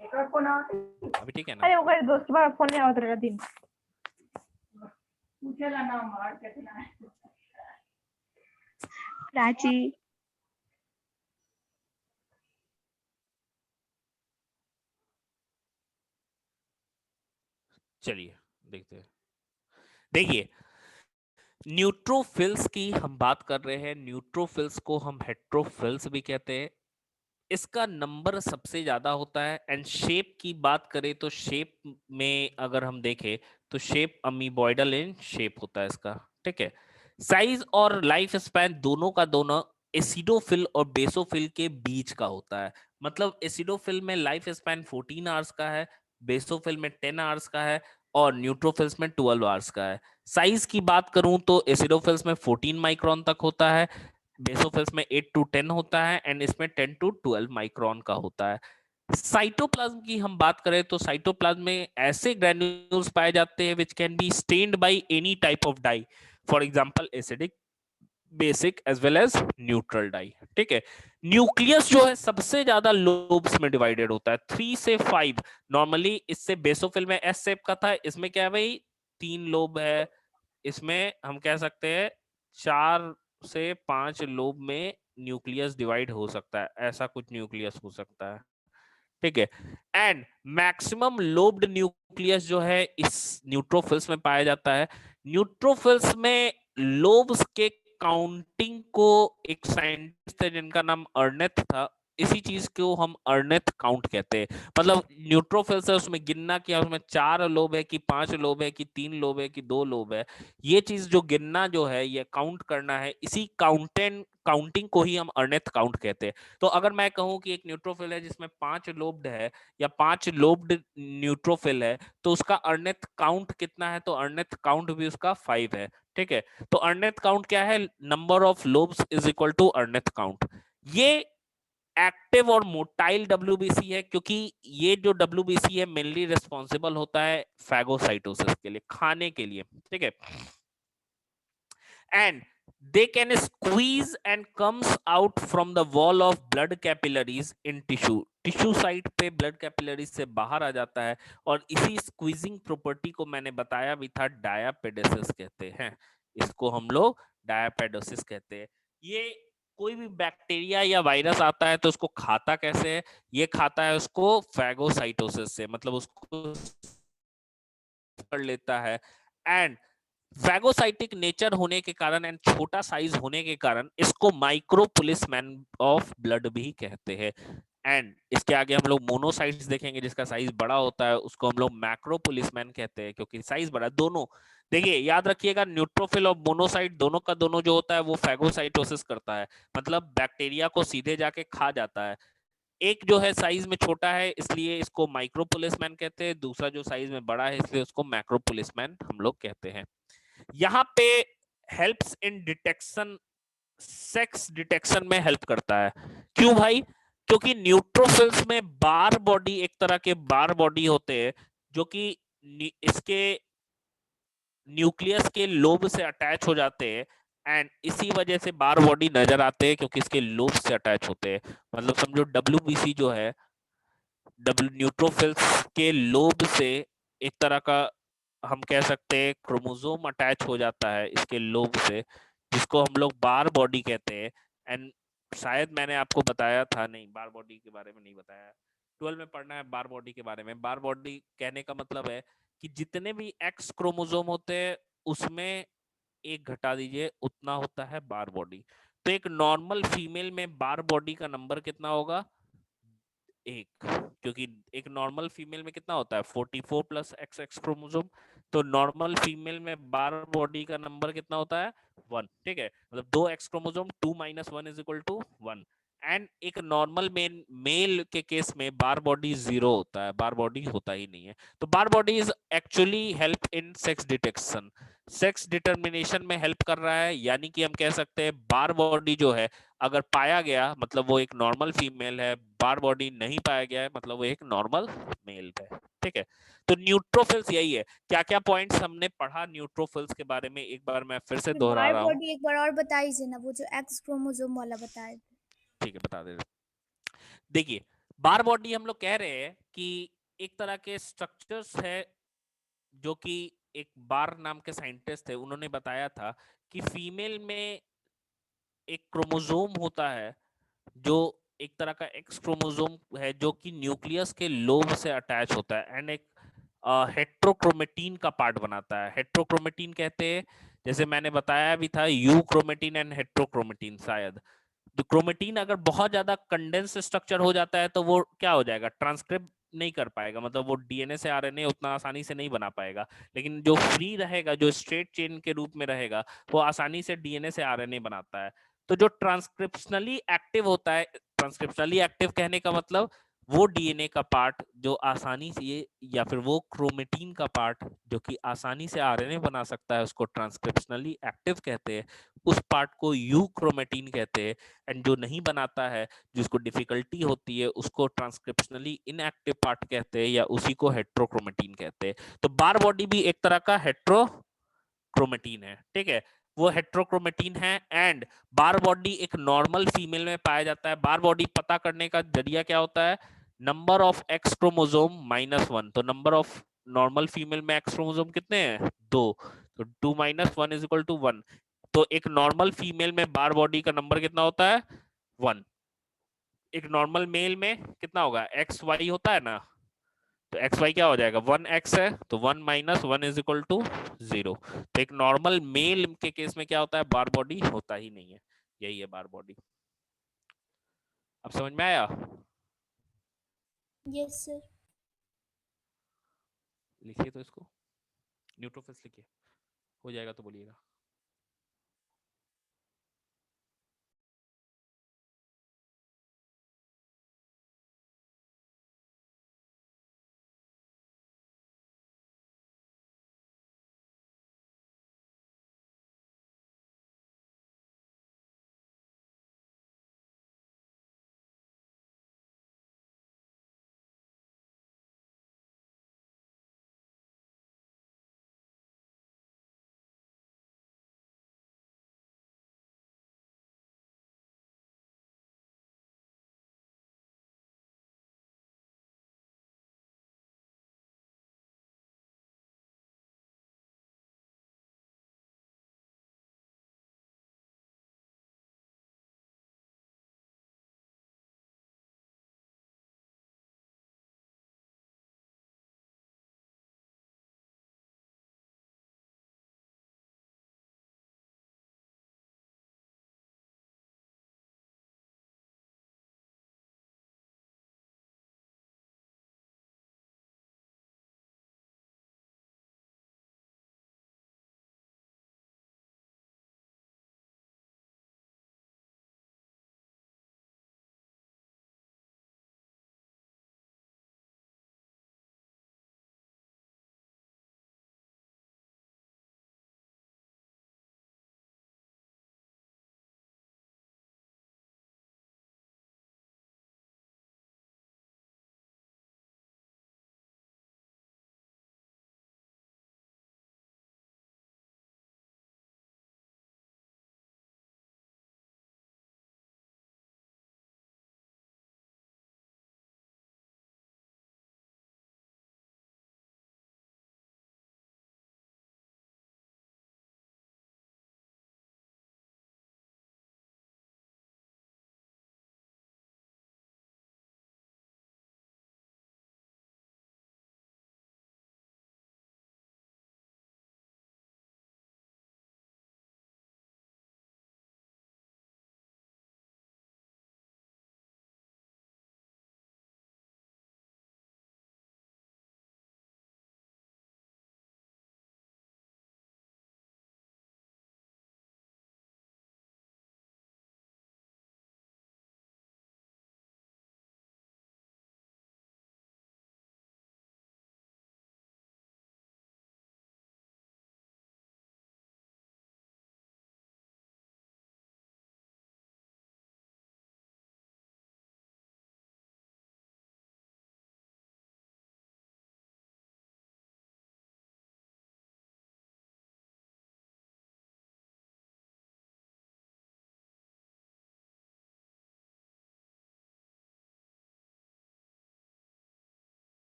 अभी ठीक है ना? अरे वो मेरे दोस्त के पास फोन नहीं आवत रहेगा दिन पूछेगा ना मार कितना है। प्राची चलिए देखते हैं। देखिए न्यूट्रोफिल्स की हम बात कर रहे हैं, न्यूट्रोफिल्स को हम हेट्रोफिल्स भी कहते हैं। इसका नंबर सबसे ज्यादा होता है एंड शेप की बात करें तो शेप में अगर हम देखें तो शेप अमीबॉइडल इन शेप होता है इसका, ठीक है। साइज और लाइफ स्पैन दोनों का दोनों एसिडोफिल और बेसोफिल के बीच का होता है। मतलब एसिडोफिल में लाइफ स्पैन 14 आवर्स का है, बेसोफिल में 10 आवर्स का है और न्यूट्रोफिल्स में 12 आवर्स का है। साइज की बात करूं तो एसिडोफिल्स में 14 माइक्रोन तक होता है, बेसोफिल्स में 8 to 10 होता है एंड इसमें 10 to 12 माइक्रोन का होता है। साइटोप्लाज्म की हम बात करें तो साइटोप्लाज्म में ऐसे ग्रैन्यूल्स पाए जाते हैं which can be stained by any type of dye, for example acidic, basic as well as neutral dye, ठीक है। न्यूक्लियस जो है सबसे ज्यादा लोब्स में डिवाइडेड होता है, 3 से 5। नॉर्मली इससे बेसोफिल में एस शेप का था, इसमें क्या है भाई 3 लोब है, इसमें हम कह सकते हैं 4 से 5 लोब में न्यूक्लियस डिवाइड हो सकता है, ऐसा कुछ न्यूक्लियस हो सकता है, ठीक है। एंड मैक्सिमम लोब्ड न्यूक्लियस जो है इस न्यूट्रोफिल्स में पाया जाता है। न्यूट्रोफिल्स में लोब्स के काउंटिंग को एक साइंटिस्ट है जिनका नाम अर्नेथ था, इसी चीज को हम अर्नेथ काउंट कहते हैं। मतलब न्यूट्रोफिल्स है उसमें गिनना कि उसमें 4 लोब है कि 5 लोब है कि 3 लोब है कि 2 लोब है, ये चीज जो गिनना जो है ये काउंट करना है, इसी काउंटिंग को ही हम अर्नेथ काउंट कहते हैं। तो अगर मैं कहूं कि एक न्यूट्रोफिल है जिसमें 5 लोब्ड है या 5 लोब्ड न्यूट्रोफिल है तो उसका अर्नेथ काउंट कितना है, तो अर्नेथ काउंट भी उसका 5 है, ठीक है। तो अर्नेथ काउंट क्या है, number of lobes is equal to Arneth count. ये एक्टिव और मोटाइल डब्ल्यूबीसी है क्योंकि ये जो डब्ल्यूबीसी है मेनली रिस्पॉन्सिबल होता है फैगोसाइटोसिस के लिए, खाने के लिए, ठीक है। And they can squeeze and comes out from the wall of blood capillaries in tissue site पे ब्लड कैपिलरीज से बाहर आ जाता है और इसी स्क्वीजिंग प्रॉपर्टी को मैंने बताया भी था डायापेडेसिस कहते हैं, इसको हम लोग डायापेडेसिस कहते हैं। ये कोई भी बैक्टीरिया या वायरस आता है तो उसको खाता कैसे है, ये खाता है उसको फैगोसाइटोसिस से, मतलब उसको कर लेता है। एंड फैगोसाइटिक नेचर होने के कारण एंड छोटा साइज होने के कारण इसको माइक्रो पुलिसमैन ऑफ ब्लड भी कहते हैं। एंड इसके आगे हम लोग मोनोसाइट्स देखेंगे जिसका साइज बड़ा होता है, उसको हम लोग मैक्रो पुलिसमैन कहते हैं क्योंकि साइज बड़ा। दोनों देखिए याद रखिएगा, न्यूट्रोफिल और मोनोसाइट दोनों का दोनों जो होता है वो फैगोसाइटोसिस करता है, मतलब बैक्टीरिया को सीधे जाके खा जाता है। एक जो है साइज में छोटा है इसलिए इसको माइक्रो पुलिसमैन कहते हैं, दूसरा जो साइज में बड़ा है इसलिए उसको मैक्रो पुलिसमैन हम लोग कहते हैं। यहाँ पे helps in detection, sex detection में हेल्प करता है। क्यों भाई, क्योंकि न्यूट्रोफिल्स में बार बॉडी, एक तरह के बार बॉडी होते हैं जो कि इसके न्यूक्लियस के लोब से अटैच हो जाते हैं एंड इसी वजह से बार बॉडी नजर आते हैं क्योंकि इसके लोब से अटैच होते हैं। मतलब समझो डब्ल्यूबीसी जो है, डब्ल्यू न्यूट्रोफिल्स के लोब से एक तरह का हम कह सकते हैं क्रोमोसोम अटैच हो जाता है इसके लोब से, जिसको हम लोग बार बॉडी कहते हैं। एंड शायद मैंने आपको बताया था, नहीं बार बॉडी के बारे में नहीं बताया, 12 में पढ़ना है बार बॉडी के बारे में। बार बॉडी कहने का मतलब है कि जितने भी एक्स क्रोमोसोम होते हैं उसमें एक घटा दीजिए, उतना होता है बार बॉडी। तो एक नॉर्मल फीमेल में बार बॉडी का नंबर कितना होगा? एक, क्योंकि एक नॉर्मल फीमेल में कितना होता है 44 प्लस एक्स एक्स क्रोमोसोम। तो नॉर्मल फीमेल में बार बॉडी का नंबर कितना होता है? 1। ठीक है, मतलब 2 X chromosome 2 minus 1 is equal to 1। And एक नॉर्मल मेल के केस में बार बॉडी 0 होता है, बार बॉडी होता ही नहीं है। तो Barr body is actually help in sex detection, sex determination में हेल्प कर रहा है। यानी कि हम कह सकते हैं बार बॉडी जो है अगर पाया गया मतलब वो एक नॉर्मल फीमेल है, बार बॉडी नहीं पाया गया है मतलब वो एक नॉर्मल मेल है। ठीक है, तो न्यूट्रोफिल्स यही है। क्या क्या पॉइंट्स हमने पढ़ा न्यूट्रोफिल्स के बारे में, एक बार मैं फिर से दोहरा बार रहा हूँ। बॉडी एक बार और बता दीजिए ना, वो जो एक्स क्रोमोसोम वाला बताए थे। ठीक है, बता दे। देखिए, बार बॉडी हम लोग कह रहे हैं कि एक तरह के स्ट्रक्चर्स है जो कि एक बार नाम के साइंटिस्ट थे, उन्होंने बताया था कि फीमेल में एक क्रोमोसोम होता है जो एक तरह का एक्स क्रोमोसोम है जो कि न्यूक्लियस के लोब से अटैच होता है एंड एक हेट्रोक्रोमेटिन का पार्ट बनाता है। हेट्रोक्रोमेटिन कहते हैं, जैसे मैंने बताया भी था, यू क्रोमेटिन एंड हेट्रोक्रोमेटिन। शायद तो क्रोमेटिन अगर बहुत ज्यादा कंडेंस स्ट्रक्चर हो जाता है तो वो क्या हो जाएगा, ट्रांसक्रिप्ट नहीं कर पाएगा, मतलब वो डीएनए से आरएनए उतना आसानी से नहीं बना पाएगा। लेकिन जो फ्री रहेगा, जो स्ट्रेट चेन के रूप में रहेगा, वो आसानी से डीएनए से आरएनए बनाता है। तो जो ट्रांसक्रिप्शनली एक्टिव होता है, ट्रांसक्रिप्शनली एक्टिव कहने का मतलब वो डीएनए का पार्ट जो आसानी से ये, या फिर वो क्रोमेटिन का पार्ट जो कि आसानी से आरएनए बना सकता है, उसको ट्रांसक्रिप्शनली एक्टिव कहते हैं। उस पार्ट को यू क्रोमेटिन कहते हैं। एंड जो नहीं बनाता है, जिसको डिफिकल्टी होती है, उसको ट्रांसक्रिप्शनली इनएक्टिव पार्ट कहते हैं या उसी को हेट्रोक्रोमेटिन कहते हैं। तो बार बॉडी भी एक तरह का हेट्रोक्रोमेटिन है। ठीक है, वो हेट्रोक्रोमेटिन है। एंड बार बॉडी एक नॉर्मल फीमेल में पाया जाता है। बार बॉडी पता करने का जरिया क्या होता है? Number of x chromosome -1। तो नंबर ऑफ नॉर्मल फीमेल में एक्स क्रोमोसोम कितने हैं? 2। तो 2 - 1 इज इक्वल टू 1। तो एक नॉर्मल फीमेल में बार बॉडी का नंबर कितना होता है? 1। एक नॉर्मल मेल में कितना होगा? एक्स वाई होता है ना, तो एक्स वाई क्या हो जाएगा? 1x है, तो 1 - 1 इज इक्वल टू 0। तो एक नॉर्मल मेल के केस में क्या होता है? बार बॉडी होता ही नहीं है। यही है बार बॉडी। अब समझ में आया? Yes sir. लिखिए तो इसको, न्यूट्रोफिल्स लिखिए, हो जाएगा तो बोलिएगा।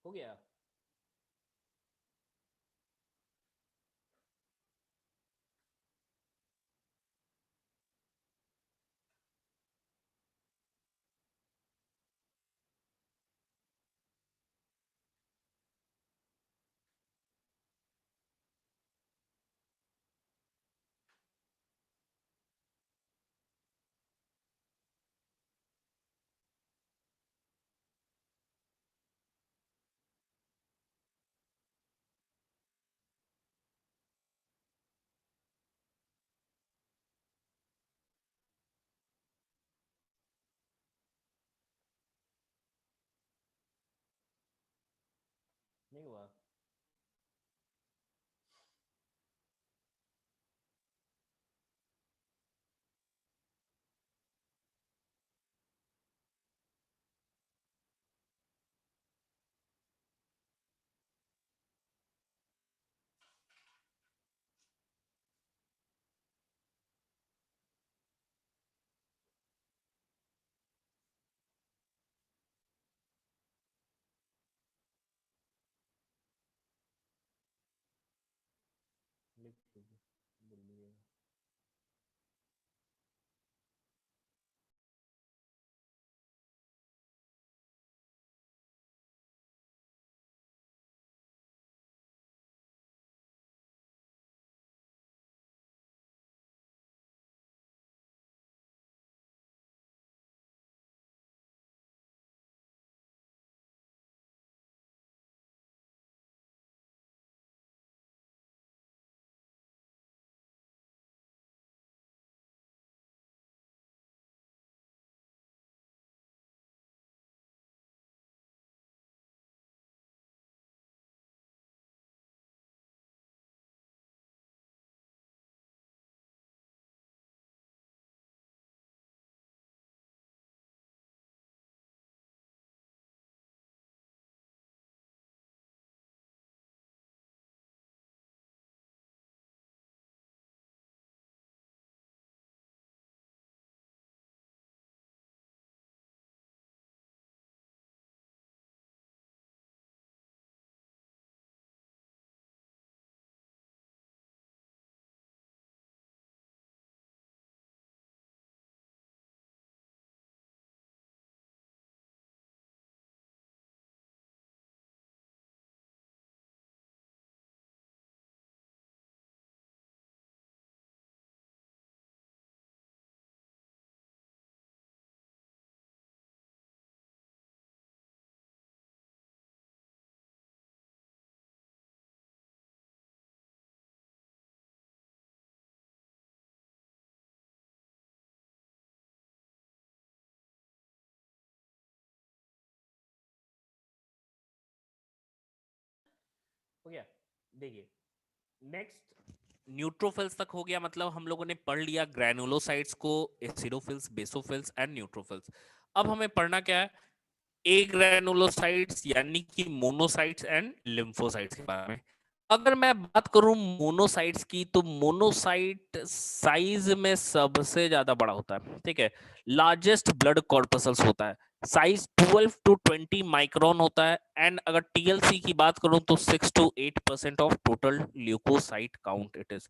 हो गया? नहीं हुआ? लिख दीजिए, बोलिए। हो गया? देखिए, नेक्स्ट न्यूट्रोफिल्स तक हो गया, मतलब हम लोगों ने पढ़ लिया ग्रैनुलोसाइट्स को, एसिडोफिल्स, बेसोफिल्स एंड न्यूट्रोफिल्स। अब हमें पढ़ना क्या है? ए ग्रैनुलोसाइट्स यानी कि मोनोसाइट्स एंड लिम्फोसाइट्स के बारे में। अगर मैं बात करूं मोनोसाइट्स की, तो मोनोसाइट साइज में सबसे ज्यादा बड़ा होता है, ठीक है। लार्जेस्ट ब्लड कॉर्पसल्स होता है, साइज 12 टू 20 माइक्रोन होता है। एंड अगर टीएलसी की बात करूं तो 6 to 8% of total leukocyte count it is.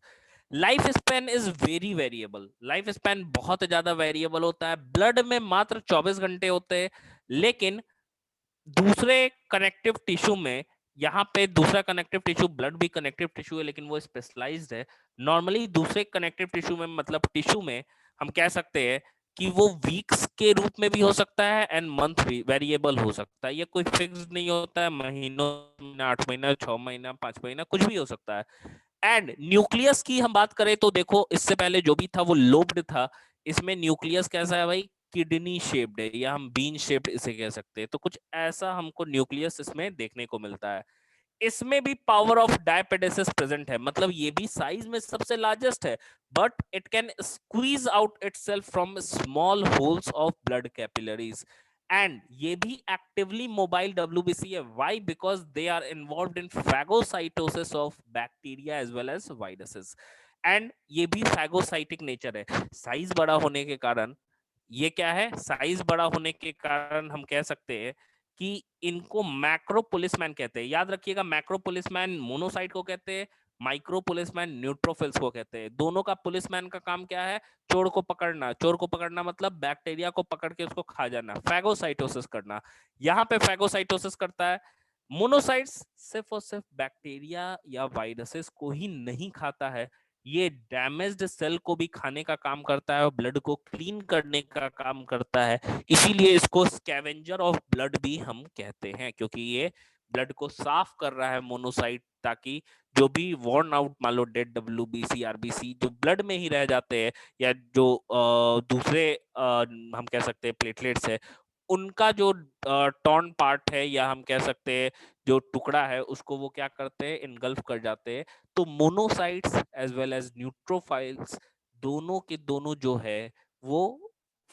Life span is very variable, life span बहुत ज्यादा वेरिएबल होता है। ब्लड में मात्र 24 घंटे होते हैं, लेकिन दूसरे कनेक्टिव टिश्यू में, यहाँ पे दूसरा कनेक्टिव टिश्यू, ब्लड भी कनेक्टिव टिश्यू है लेकिन वो स्पेशलाइज्ड है। नॉर्मली दूसरे कनेक्टिव टिश्यू में, मतलब टिश्यू में, हम कह सकते हैं कि वो वीक्स के रूप में भी हो सकता है एंड मंथ भी वेरिएबल हो सकता है। ये कोई फिक्स नहीं होता है, महीनों, 8 महीना, 6 महीना, 5 महीना, कुछ भी हो सकता है। एंड न्यूक्लियस की हम बात करें तो देखो, इससे पहले जो भी था वो लोब्ड था। इसमें न्यूक्लियस कैसा है भाई? किडनी शेप्ड है, या हम बीन शेप्ड इसे कह सकते हैं। तो कुछ ऐसा हमको न्यूक्लियस इसमें देखने को मिलता है। इसमें भी पावर ऑफ डायपेडेसिस प्रेजेंट है, मतलब ये भी साइज में सबसे लार्जेस्ट है, but it can squeeze out itself from small holes of blood capillaries. And ये भी एक्टिवली मोबाइल डब्ल्यूबीसी है। Why? Because they are involved in phagocytosis of bacteria as well as viruses. And ये भी phagocytic nature है। Size बड़ा होने के कारण, ये क्या है, साइज बड़ा होने के कारण हम कह सकते हैं कि इनको मैक्रो पुलिसमैन कहते हैं। याद रखिएगा, मैक्रो पुलिसमैन मोनोसाइट को कहते हैं, माइक्रो पुलिसमैन न्यूट्रोफिल्स को कहते हैं। दोनों का पुलिसमैन का काम क्या है? चोर को पकड़ना। चोर को पकड़ना मतलब बैक्टीरिया को पकड़ के उसको खा जाना, फैगोसाइटोसिस करना। यहाँ पे फैगोसाइटोसिस करता है। मोनोसाइट्स सिर्फ और सिर्फ बैक्टीरिया या वायरसेस को ही नहीं खाता है, ये डैमेज्ड सेल को भी खाने का काम करता है और ब्लड को क्लीन करने का काम करता है। इसीलिए इसको स्कैवेंजर ऑफ ब्लड भी हम कहते हैं, क्योंकि ये ब्लड को साफ कर रहा है मोनोसाइट, ताकि जो भी वॉर्न आउट, मान लो डेड डब्ल्यूबीसी आरबीसी जो ब्लड में ही रह जाते हैं, या जो दूसरे हम कह सकते हैं प्लेटलेट्स है, उनका जो टॉर्न पार्ट है, या हम कह सकते हैं जो टुकड़ा है, उसको वो क्या करते हैं? इनगल्फ कर जाते हैं। तो मोनोसाइट्स एज वेल एज न्यूट्रोफाइल्स दोनों के दोनों जो है वो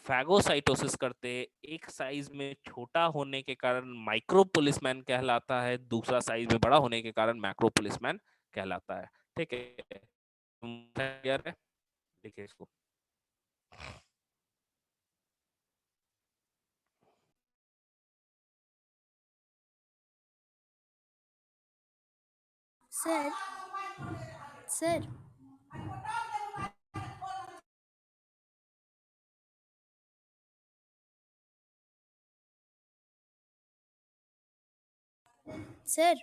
फैगोसाइटोसिस करते हैं। एक साइज में छोटा होने के कारण माइक्रो पुलिसमैन कहलाता है, दूसरा साइज में बड़ा होने के कारण मैक्रो पुलिसमैन कहलाता है। ठीक है, क्लियर है? देखिए इसको, सर सर सर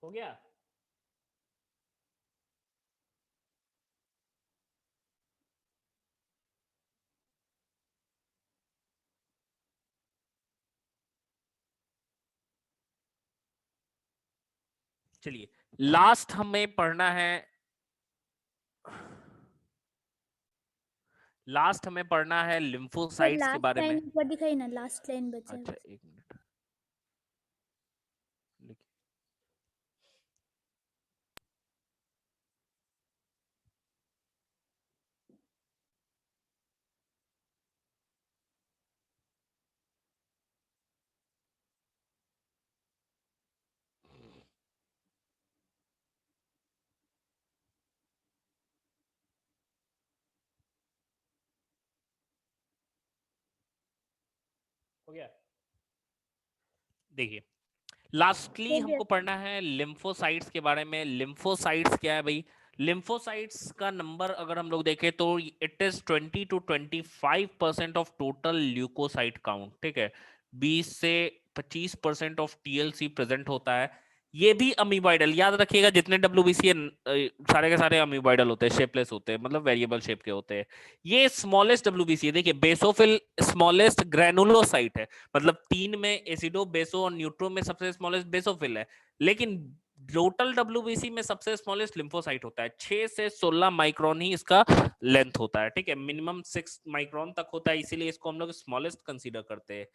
हो गया? चलिए लास्ट हमें पढ़ना है, लास्ट हमें पढ़ना है सर लिम्फोसाइट्स के लास्ट बारे में। लाइन एक बार दिखाई ना, लास्ट लाइन बचा है अच्छा बस। एक मिनट लिखिए। हो गया? देखिए लास्टली हो गया। हमको पढ़ना है लिम्फोसाइट्स के बारे में। लिम्फोसाइट्स क्या है भाई? लिम्फोसाइट्स का नंबर अगर हम लोग देखें तो it is 20 to 25% of total leukocyte count, ठीक है। 20 से 25% ऑफ टीएलसी प्रेजेंट होता है। ये भी अमीबॉइडल, याद रखिएगा जितने डब्ल्यूबीसी सारे के सारे अमीबॉइडल होते हैं, शेपलेस होते हैं, मतलब वेरिएबल शेप के होते हैं। ये स्मॉलेस्ट डब्ल्यूबीसी है, देखिए बेसोफिल स्मॉलेस्ट ग्रेनुलोसाइट है, मतलब 3 में एसिडो बेसो और न्यूट्रो में सबसे स्मॉलेस्ट बेसोफिल है। लेकिन टोटल डब्ल्यूबीसी में सबसे स्मॉलेस्ट लिम्फोसाइट होता है, 6 से 16 माइक्रोन ही इसका लेंथ होता है, ठीक है। मिनिमम 6 माइक्रोन तक होता है, इसीलिए इसको हम लोग स्मॉलेस्ट कंसीडर करते हैं।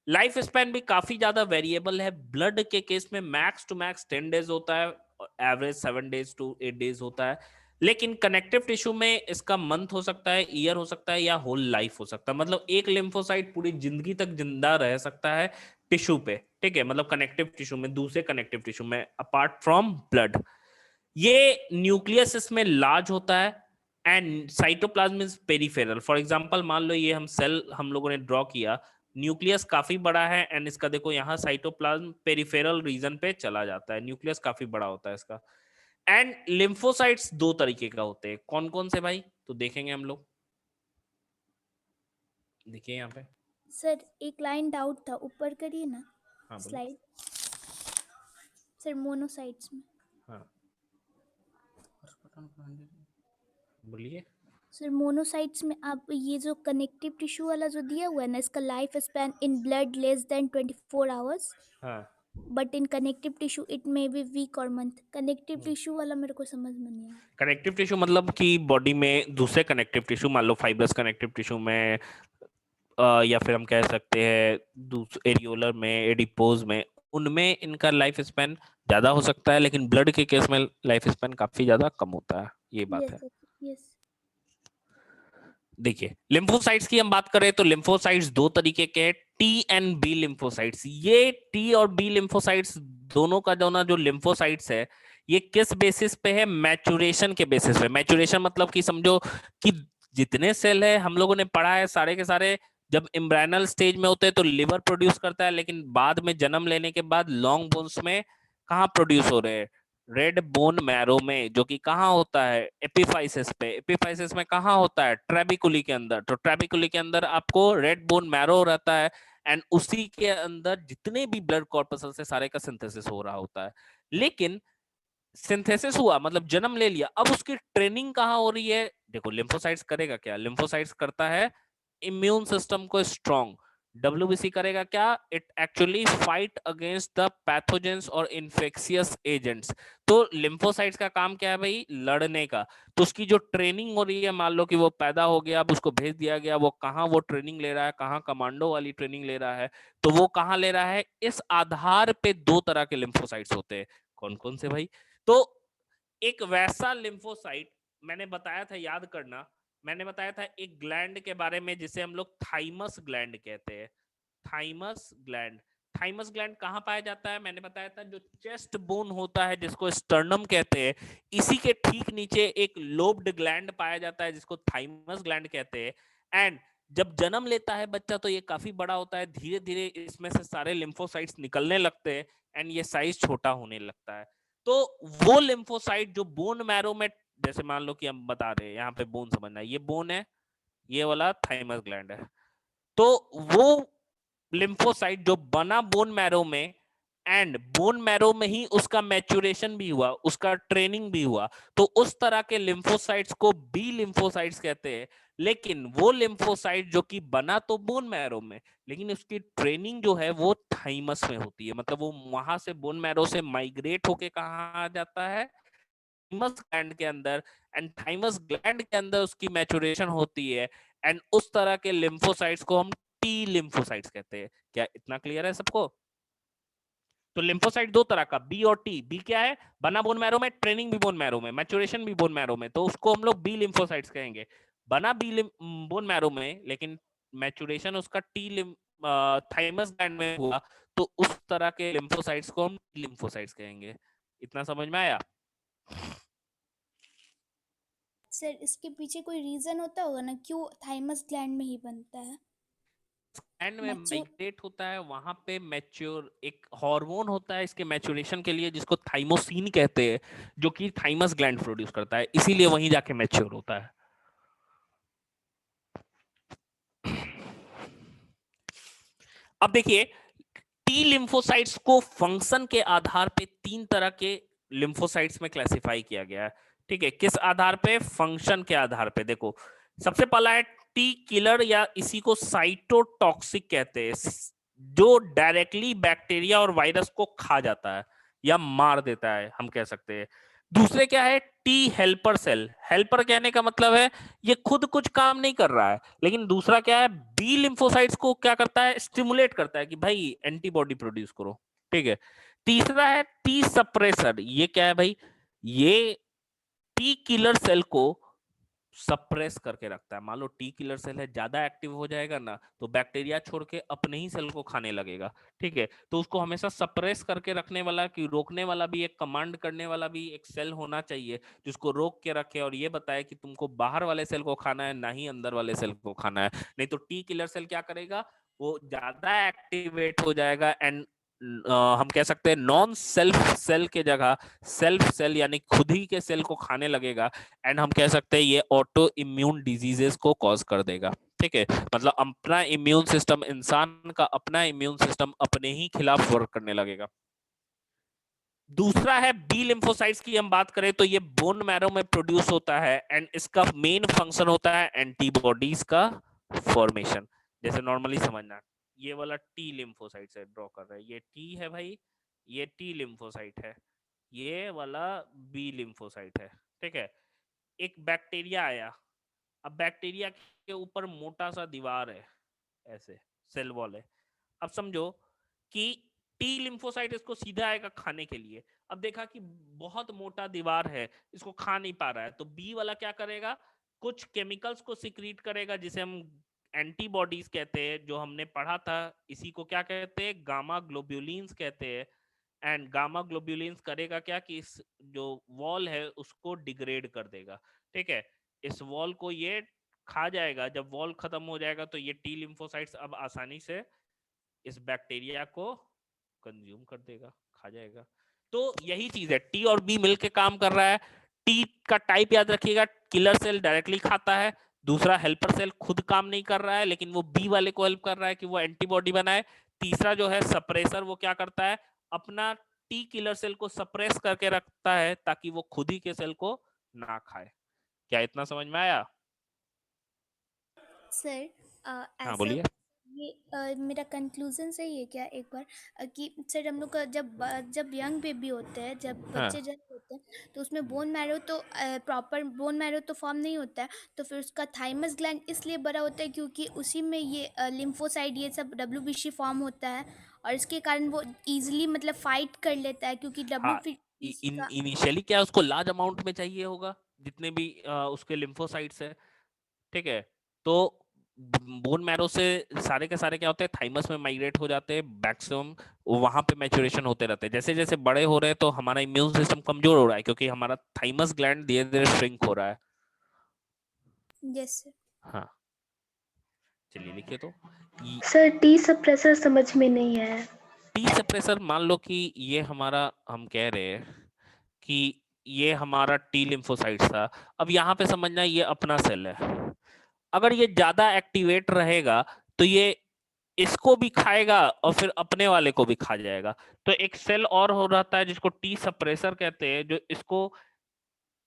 लाइफ स्पैन भी काफी ज्यादा वेरिएबल है। ब्लड के केस में मैक्स टू मैक्स 10 डेज होता है, एवरेज 7 डेज to 8 डेज होता है। लेकिन कनेक्टिव टिश्यू में इसका मंथ हो सकता है, ईयर हो सकता है, या होल लाइफ हो सकता है। मतलब एक लिम्फोसाइट पूरी जिंदगी तक जिंदा रह सकता है टिश्यू पे, ठीक है, मतलब कनेक्टिव टिश्यू में, दूसरे कनेक्टिव टिश्यू में अपार्ट फ्रॉम ब्लड। ये न्यूक्लियस इसमें लार्ज होता है and cytoplasm is peripheral. For example मान लो ये हम सेल हम लोगों ने ड्रॉ किया, न्यूक्लियस काफी बड़ा है एंड इसका देखो यहाँ साइटोप्लाज्म पेरिफेरल रीजन पे चला जाता है, न्यूक्लियस काफी बड़ा होता है इसका। एंड लिम्फोसाइट्स दो तरीके का होते हैं, कौन कौन से भाई? तो देखेंगे हम लोग, देखिए यहाँ पे। सर एक लाइन डाउट था, ऊपर करिए ना हाँ बोलो। स्लाइड। सर मोनोसाइट्स में। हाँ बोलिए। सर मोनोसाइट्स में आप ये जो कनेक्टिव टिश्यू वाला जो दिया हुआ है ना, इसका life span in blood less than 24 hours, हाँ but in connective tissue it may be week और मंथ। कनेक्टिव टिश्यू वाला मेरे को समझ में नहीं आया। कनेक्टिव टिश्यू मतलब कि बॉडी में दूसरे कनेक्टिव टिश्यू, मान लो फाइब्रस कनेक्टिव टिश्यू में, या फिर हम कह सकते हैं एरियोलर में, एडिपोज में, उनमें इनका लाइफ स्पैन ज्यादा हो सकता है, लेकिन ब्लड के केस में लाइफ स्पैन काफी ज्यादा कम होता है, ये बात है। Yes yes. देखिए लिम्फोसाइट्स की हम बात करें तो लिम्फोसाइट्स दो तरीके के हैं, टी एंड बी लिम्फोसाइट्स। ये टी और बी लिम्फोसाइट्स दोनों का जो लिम्फोसाइट्स है, ये किस बेसिस पे है? मैचुरेशन के बेसिस पे। मैचुरेशन मतलब कि समझो कि जितने सेल है हम लोगों ने पढ़ा है सारे के सारे, जब एम्ब्रायनल स्टेज में होते हैं तो लिवर प्रोड्यूस करता है, लेकिन बाद में जन्म लेने के बाद लॉन्ग बोन्स में कहाँ प्रोड्यूस हो रहे हैं? रेड बोन मैरो में, जो कि कहाँ होता है? एपिफाइसिस पे। एपिफाइसिस में कहाँ होता है? ट्रेबिकुली के अंदर। तो ट्रेबिकुली के अंदर आपको रेड बोन मैरो रहता है एंड उसी के अंदर जितने भी ब्लड कॉर्पसल्स से सारे का सिंथेसिस हो रहा होता है। लेकिन सिंथेसिस हुआ मतलब जन्म ले लिया, अब उसकी ट्रेनिंग कहाँ हो रही है? देखो लिम्फोसाइट्स करेगा क्या? लिम्फोसाइट्स करता है इम्यून सिस्टम को स्ट्रॉन्ग। डब्ल्यूबीसी करेगा क्या? It actually fight against the pathogens और इन्फेक्शियस एजेंट्स। तो लिम्फोसाइट्स का काम क्या है भाई? लड़ने का। तो उसकी जो ट्रेनिंग हो रही है, मान लो कि वो पैदा हो गया, अब उसको भेज दिया गया, वो कहाँ वो ट्रेनिंग ले रहा है? कहाँ कमांडो वाली ट्रेनिंग ले रहा है? तो वो कहाँ ले रहा है? इस आधार पे दो तरह के लिम्फोसाइट्स होते हैं। कौन कौन से भाई? तो एक वैसा लिम्फोसाइट मैंने बताया था, याद करना, मैंने बताया था एक ग्लैंड के बारे में जिसे हम लोग थाइमस ग्लैंड कहते हैं। Thymus gland. थाइमस ग्लैंड कहाँ पाया जाता है? मैंने बताया था जो चेस्ट बोन होता है जिसको स्टर्नम कहते हैं, इसी के ठीक नीचे एक लोब्ड ग्लैंड पाया जाता है जिसको थाइमस ग्लैंड कहते हैं। एंड जब जन्म लेता है बच्चा तो ये काफी बड़ा होता है, धीरे धीरे इसमें से सारे लिम्फोसाइट्स निकलने लगते हैं एंड ये साइज छोटा होने लगता है। तो वो लिम्फोसाइट जो बोन मैरो में, जैसे मान लो कि हम बता रहे हैं यहाँ पे बोन समझना है, ये बोन है, ये वाला थाइमस ग्लैंड है। तो वो लिम्फोसाइट जो बना बोन मैरो में एंड बोन मैरो में ही उसका मैच्योरेशन भी हुआ, उसका ट्रेनिंग भी हुआ, तो उस तरह के लिम्फोसाइट्स को बी लिम्फोसाइट्स कहते हैं। लेकिन वो लिम्फोसाइट जो कि बना तो बोन मैरो में, लेकिन उसकी ट्रेनिंग जो है वो थाइमस में होती है, मतलब वो वहां से बोन मैरो से माइग्रेट होके कहाँ आ जाता है, थाइमस ग्लैंड के अंदर, एंड थाइमस ग्लैंड के अंदर उसकी मैच्योरेशन होती है, एंड उस तरह के लिम्फोसाइट्स को हम टी लिम्फोसाइट्स कहते हैं। क्या इतना क्लियर है सबको? तो लिम्फोसाइट दो तरह का, बी और टी। बी क्या है? बना बोन मैरो में, ट्रेनिंग भी बोन मैरो में, मैच्योरेशन भी बोन मैरो में, तो उसको हम लोग बी लिम्फोसाइट्स कहेंगे। बना बोन मैरो में लेकिन मैच्योरेशन उसका थाइमस ग्लैंड में हुआ, तो उस तरह के लिम्फोसाइट्स को हम लिम्फोसाइट्स कहेंगे। इतना समझ में आया? सर इसके पीछे कोई रीजन होता होगा ना, क्यों थाइमस ग्लैंड में ही बनता है? ग्लैंड में मैच्योर माइग्रेट होता है, वहां पे मैच्योर एक हार्मोन होता है इसके मैच्योरेशन के लिए, जिसको थाइमोसिन कहते हैं, जो कि थाइमस ग्लैंड प्रोड्यूस करता है, इसीलिए वहीं जाके मैच्योर होता है। अब देखिए, टी लिम्फोसाइट्स को फंक्शन के आधार पे तीन तरह के लिम्फोसाइट्स में क्लासिफाई किया गया है। ठीक है, किस आधार पे? फंक्शन के आधार पे। देखो, सबसे पहला है टी किलर, या इसी को साइटोटॉक्सिक कहते हैं, जो डायरेक्टली बैक्टीरिया और वायरस को खा जाता है या मार देता है, हम कह सकते हैं। दूसरे क्या है? T helper cell. हेल्पर कहने का मतलब है ये खुद कुछ काम नहीं कर रहा है, लेकिन दूसरा क्या है? बी लिम्फोसाइट्स को क्या करता है? स्टिमुलेट करता है कि भाई एंटीबॉडी प्रोड्यूस करो। ठीक है। तीसरा है टी सप्रेसर। ये क्या है भाई? ये टी किलर सेल को सप्रेस करके रखता है। मान लो टी किलर सेल है, ज्यादा एक्टिव हो जाएगा ना, तो बैक्टीरिया छोड़ के अपने ही सेल को खाने लगेगा। ठीक है, तो उसको हमेशा सप्रेस करके रखने वाला, कि रोकने वाला भी, एक कमांड करने वाला भी एक सेल होना चाहिए, जिसको रोक के रखे और ये बताए कि तुमको बाहर वाले सेल को खाना है, ना ही अंदर वाले सेल को खाना है। नहीं तो टी किलर सेल क्या करेगा? वो ज्यादा एक्टिवेट हो जाएगा, एंड हम कह सकते हैं नॉन सेल्फ सेल के जगह सेल्फ सेल यानी खुद ही के सेल को खाने लगेगा, एंड हम कह सकते हैं ये ऑटो इम्यून डिजीजेस को कॉज कर देगा। ठीक है, मतलब अपना इम्यून सिस्टम, इंसान का अपना इम्यून सिस्टम अपने ही खिलाफ वर्क करने लगेगा। दूसरा है बी लिम्फोसाइट्स की हम बात करें तो ये बोन मैरो में प्रोड्यूस होता है, एंड इसका मेन फंक्शन होता है एंटीबॉडीज का फॉर्मेशन। जैसे नॉर्मली समझना, ये वाला टी लिम्फोसाइट से ड्रॉ कर रहा है, ये टी है भाई, ये टी लिम्फोसाइट है, ये वाला बी लिम्फोसाइट है। ठीक है, एक बैक्टीरिया आया, अब बैक्टीरिया के ऊपर मोटा सा दीवार है, ऐसे सेल वॉल है। अब समझो कि टी लिम्फोसाइट इसको सीधा आएगा खाने के लिए। अब देखा कि बहुत मोटा दीवार है, इसको खा नहीं पा रहा है, तो बी वाला क्या करेगा? कुछ केमिकल्स को सिक्रीट करेगा, जिसे हम एंटीबॉडीज कहते हैं, जो हमने पढ़ा था। इसी को क्या कहते हैं? गामा ग्लोब्यूलिन्स कहते हैं। एंड गामा ग्लोब्यूलिन्स करेगा क्या कि इस जो वॉल है उसको डिग्रेड कर देगा। ठीक है, इस वॉल को ये खा जाएगा। जब वॉल खत्म हो जाएगा तो ये टी लिम्फोसाइट्स अब आसानी से इस बैक्टीरिया को कंज्यूम कर देगा, खा जाएगा। तो यही चीज है, टी और बी मिलके काम कर रहा है। टी का टाइप याद रखिएगा, किलर सेल डायरेक्टली खाता है। दूसरा हेल्पर सेल खुद काम नहीं कर रहा है, लेकिन वो बी वाले को हेल्प कर रहा है कि वो एंटीबॉडी बनाए। तीसरा जो है सप्रेसर, वो क्या करता है? अपना टी किलर सेल को सप्रेस करके रखता है ताकि वो खुद ही के सेल को ना खाए। क्या इतना समझ में आया? सर हाँ ऐसा बोलिए। ये मेरा कंक्लूजन सही है क्या एक बार, कि सर हम लोग का जब यंग बेबी होते हैं, जब हाँ बच्चे जन्म होते हैं, तो उसमें बोन मैरो तो प्रॉपर बोन मैरो तो फॉर्म नहीं होता है, तो फिर उसका थाइमस ग्लैंड इसलिए बड़ा होता है क्योंकि उसी में ये लिम्फोसाइट ये सब डब्ल्यूबीसी फॉर्म होता है, और इसके कारण वो इजीली मतलब फाइट कर लेता है, क्योंकि हाँ, डब्ल्यूबीसी का इनिशियली क्या उसको लार्ज अमाउंट में चाहिए होगा, जितने भी उसके लिम्फोसाइट्स है। ठीक है, तो बोन मैरो से सारे के सारे क्या होते हैं? थाइमस में माइग्रेट हो जाते हैं मैक्सिमम, वहां पे मैच्योरेशन होते रहते हैं। जैसे जैसे बड़े हो रहे हैं तो हमारा इम्यून सिस्टम कमजोर हो रहा है, क्योंकि हमारा थाइमस ग्लैंड धीरे धीरे श्रिंक हो रहा है। Yes sir. हाँ, चलिए लिखिए तो। सर टी सप्रेसर समझ में नहीं आया। टी सप्रेसर, मान लो कि ये हमारा, हम कह रहे हैं कि ये हमारा टी लिम्फोसाइट्स था। अब यहाँ पे समझना ये अपना सेल है, अगर ये ज्यादा एक्टिवेट रहेगा तो ये इसको भी खाएगा और फिर अपने वाले को भी खा जाएगा। तो एक सेल और हो रहता है जिसको टी सप्रेसर कहते हैं, जो इसको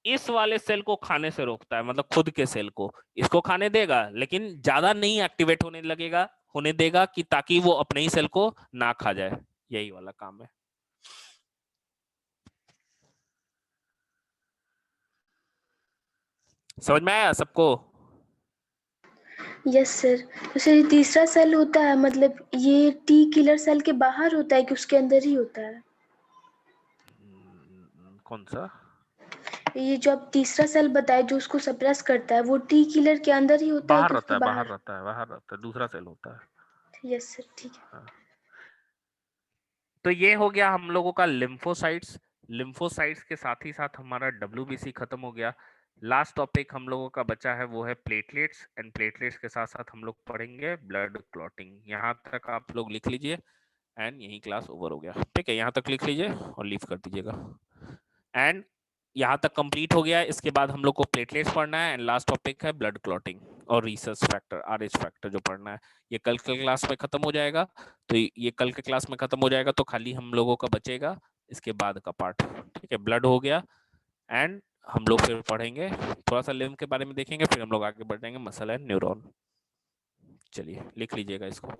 इस वाले सेल को खाने से रोकता है, मतलब खुद के सेल को इसको खाने देगा लेकिन ज्यादा नहीं एक्टिवेट होने देगा कि ताकि वो अपने ही सेल को ना खा जाए। यही वाला काम है। समझ में आया सबको? Yes sir. तो सर ये तीसरा सेल होता है, मतलब ये टी किलर सेल के बाहर होता है कि उसके अंदर ही होता है? कौन सा? ये जो आप तीसरा सेल बताए जो उसको सप्रेस करता है, वो टी किलर के अंदर ही होता है बाहर कि रहता उसके है, बाहर? बाहर रहता है, दूसरा सेल होता है। यस सर, ठीक है। हाँ। तो ये हो गया हम लोगों का लिम्फोसाइट्स। लिम्फोसाइट्स के साथ ही साथ हमारा WBC खत्म हो गया। लास्ट टॉपिक हम लोगों का बचा है वो है प्लेटलेट्स, एंड प्लेटलेट्स के साथ साथ हम लोग पढ़ेंगे ब्लड क्लॉटिंग। यहाँ तक आप लोग लिख लीजिए एंड यही क्लास ओवर हो गया। ठीक है, यहाँ तक लिख लीजिए और लीव कर दीजिएगा। एंड यहाँ तक कंप्लीट हो गया। इसके बाद हम लोग को प्लेटलेट्स पढ़ना है एंड लास्ट टॉपिक है ब्लड क्लॉटिंग और रिसर्च फैक्टर, RH फैक्टर जो पढ़ना है। ये कल के क्लास में खत्म हो जाएगा। तो ये कल के क्लास में खत्म हो जाएगा तो खाली हम लोगों का बचेगा इसके बाद का पार्ट। ठीक है, ब्लड हो गया एंड हम लोग फिर पढ़ेंगे थोड़ा सा लिम्फ के बारे में देखेंगे, फिर हम लोग आगे बढ़ेंगे मसल एंड न्यूरॉन। चलिए लिख लीजिएगा इसको।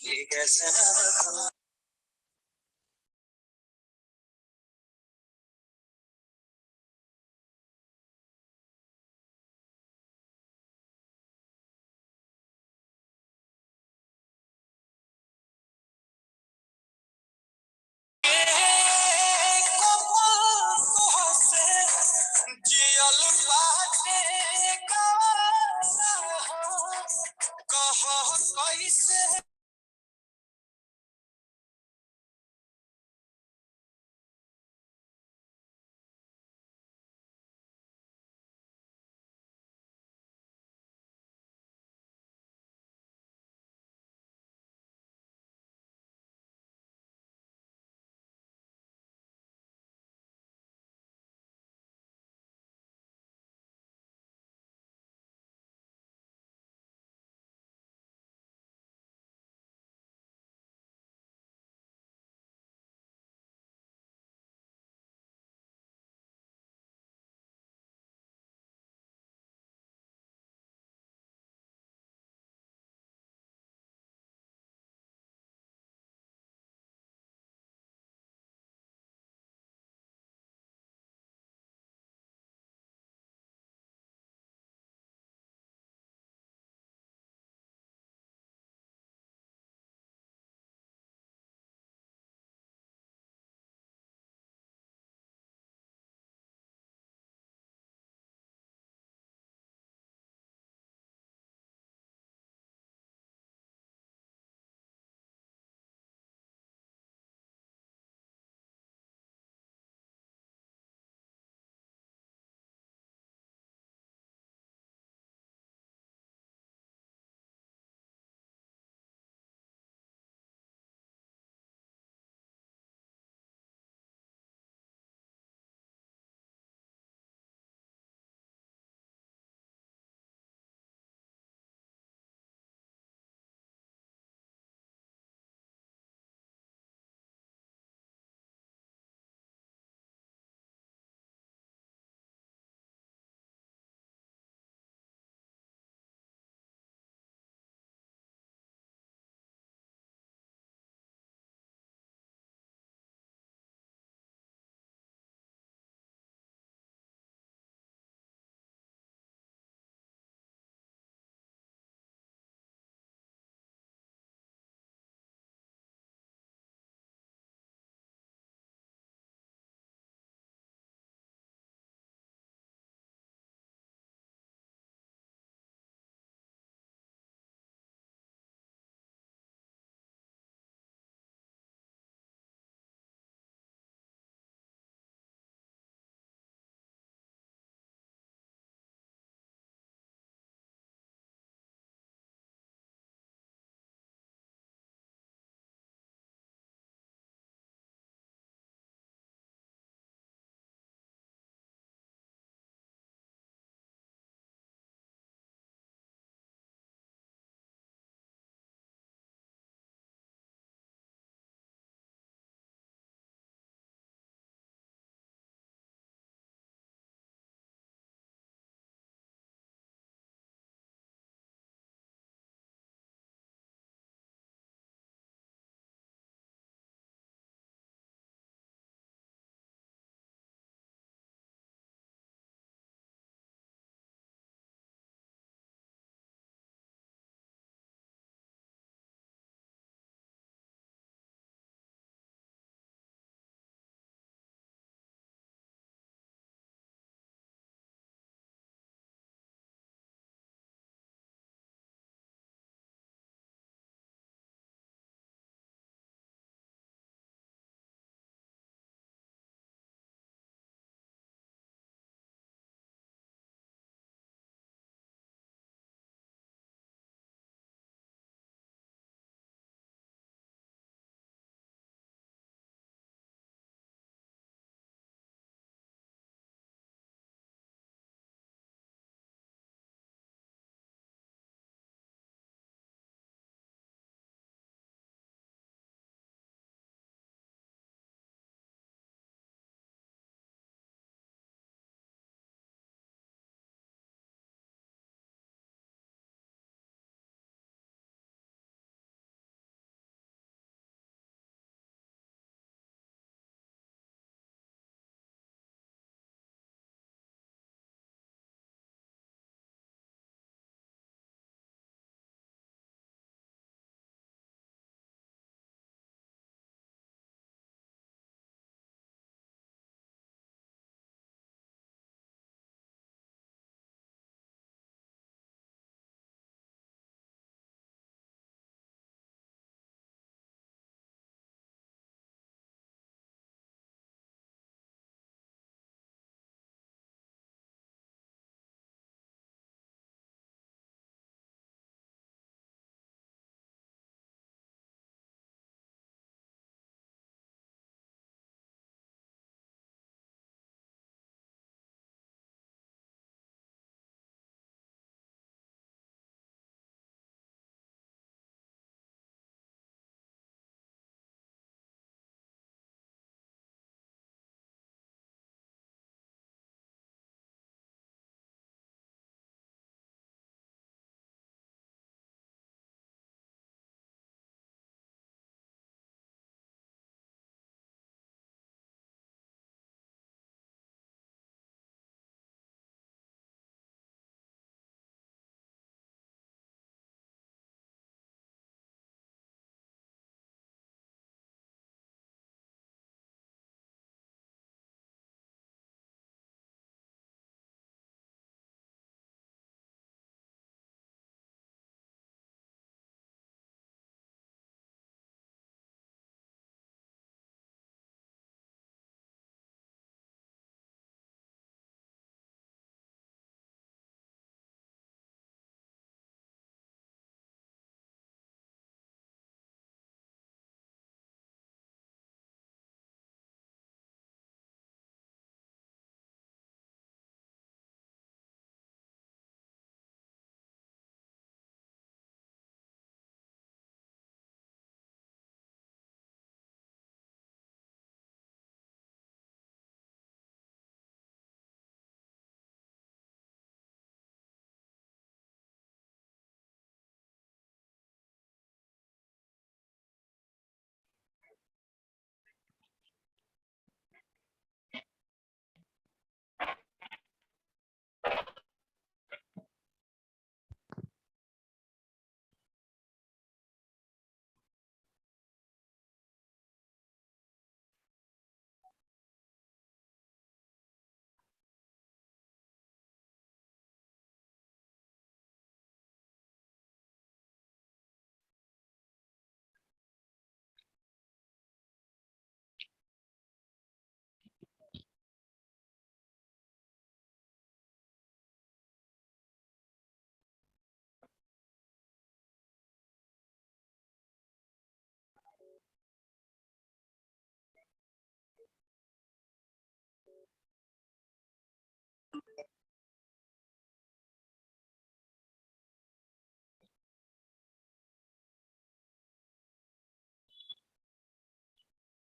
ये कैसे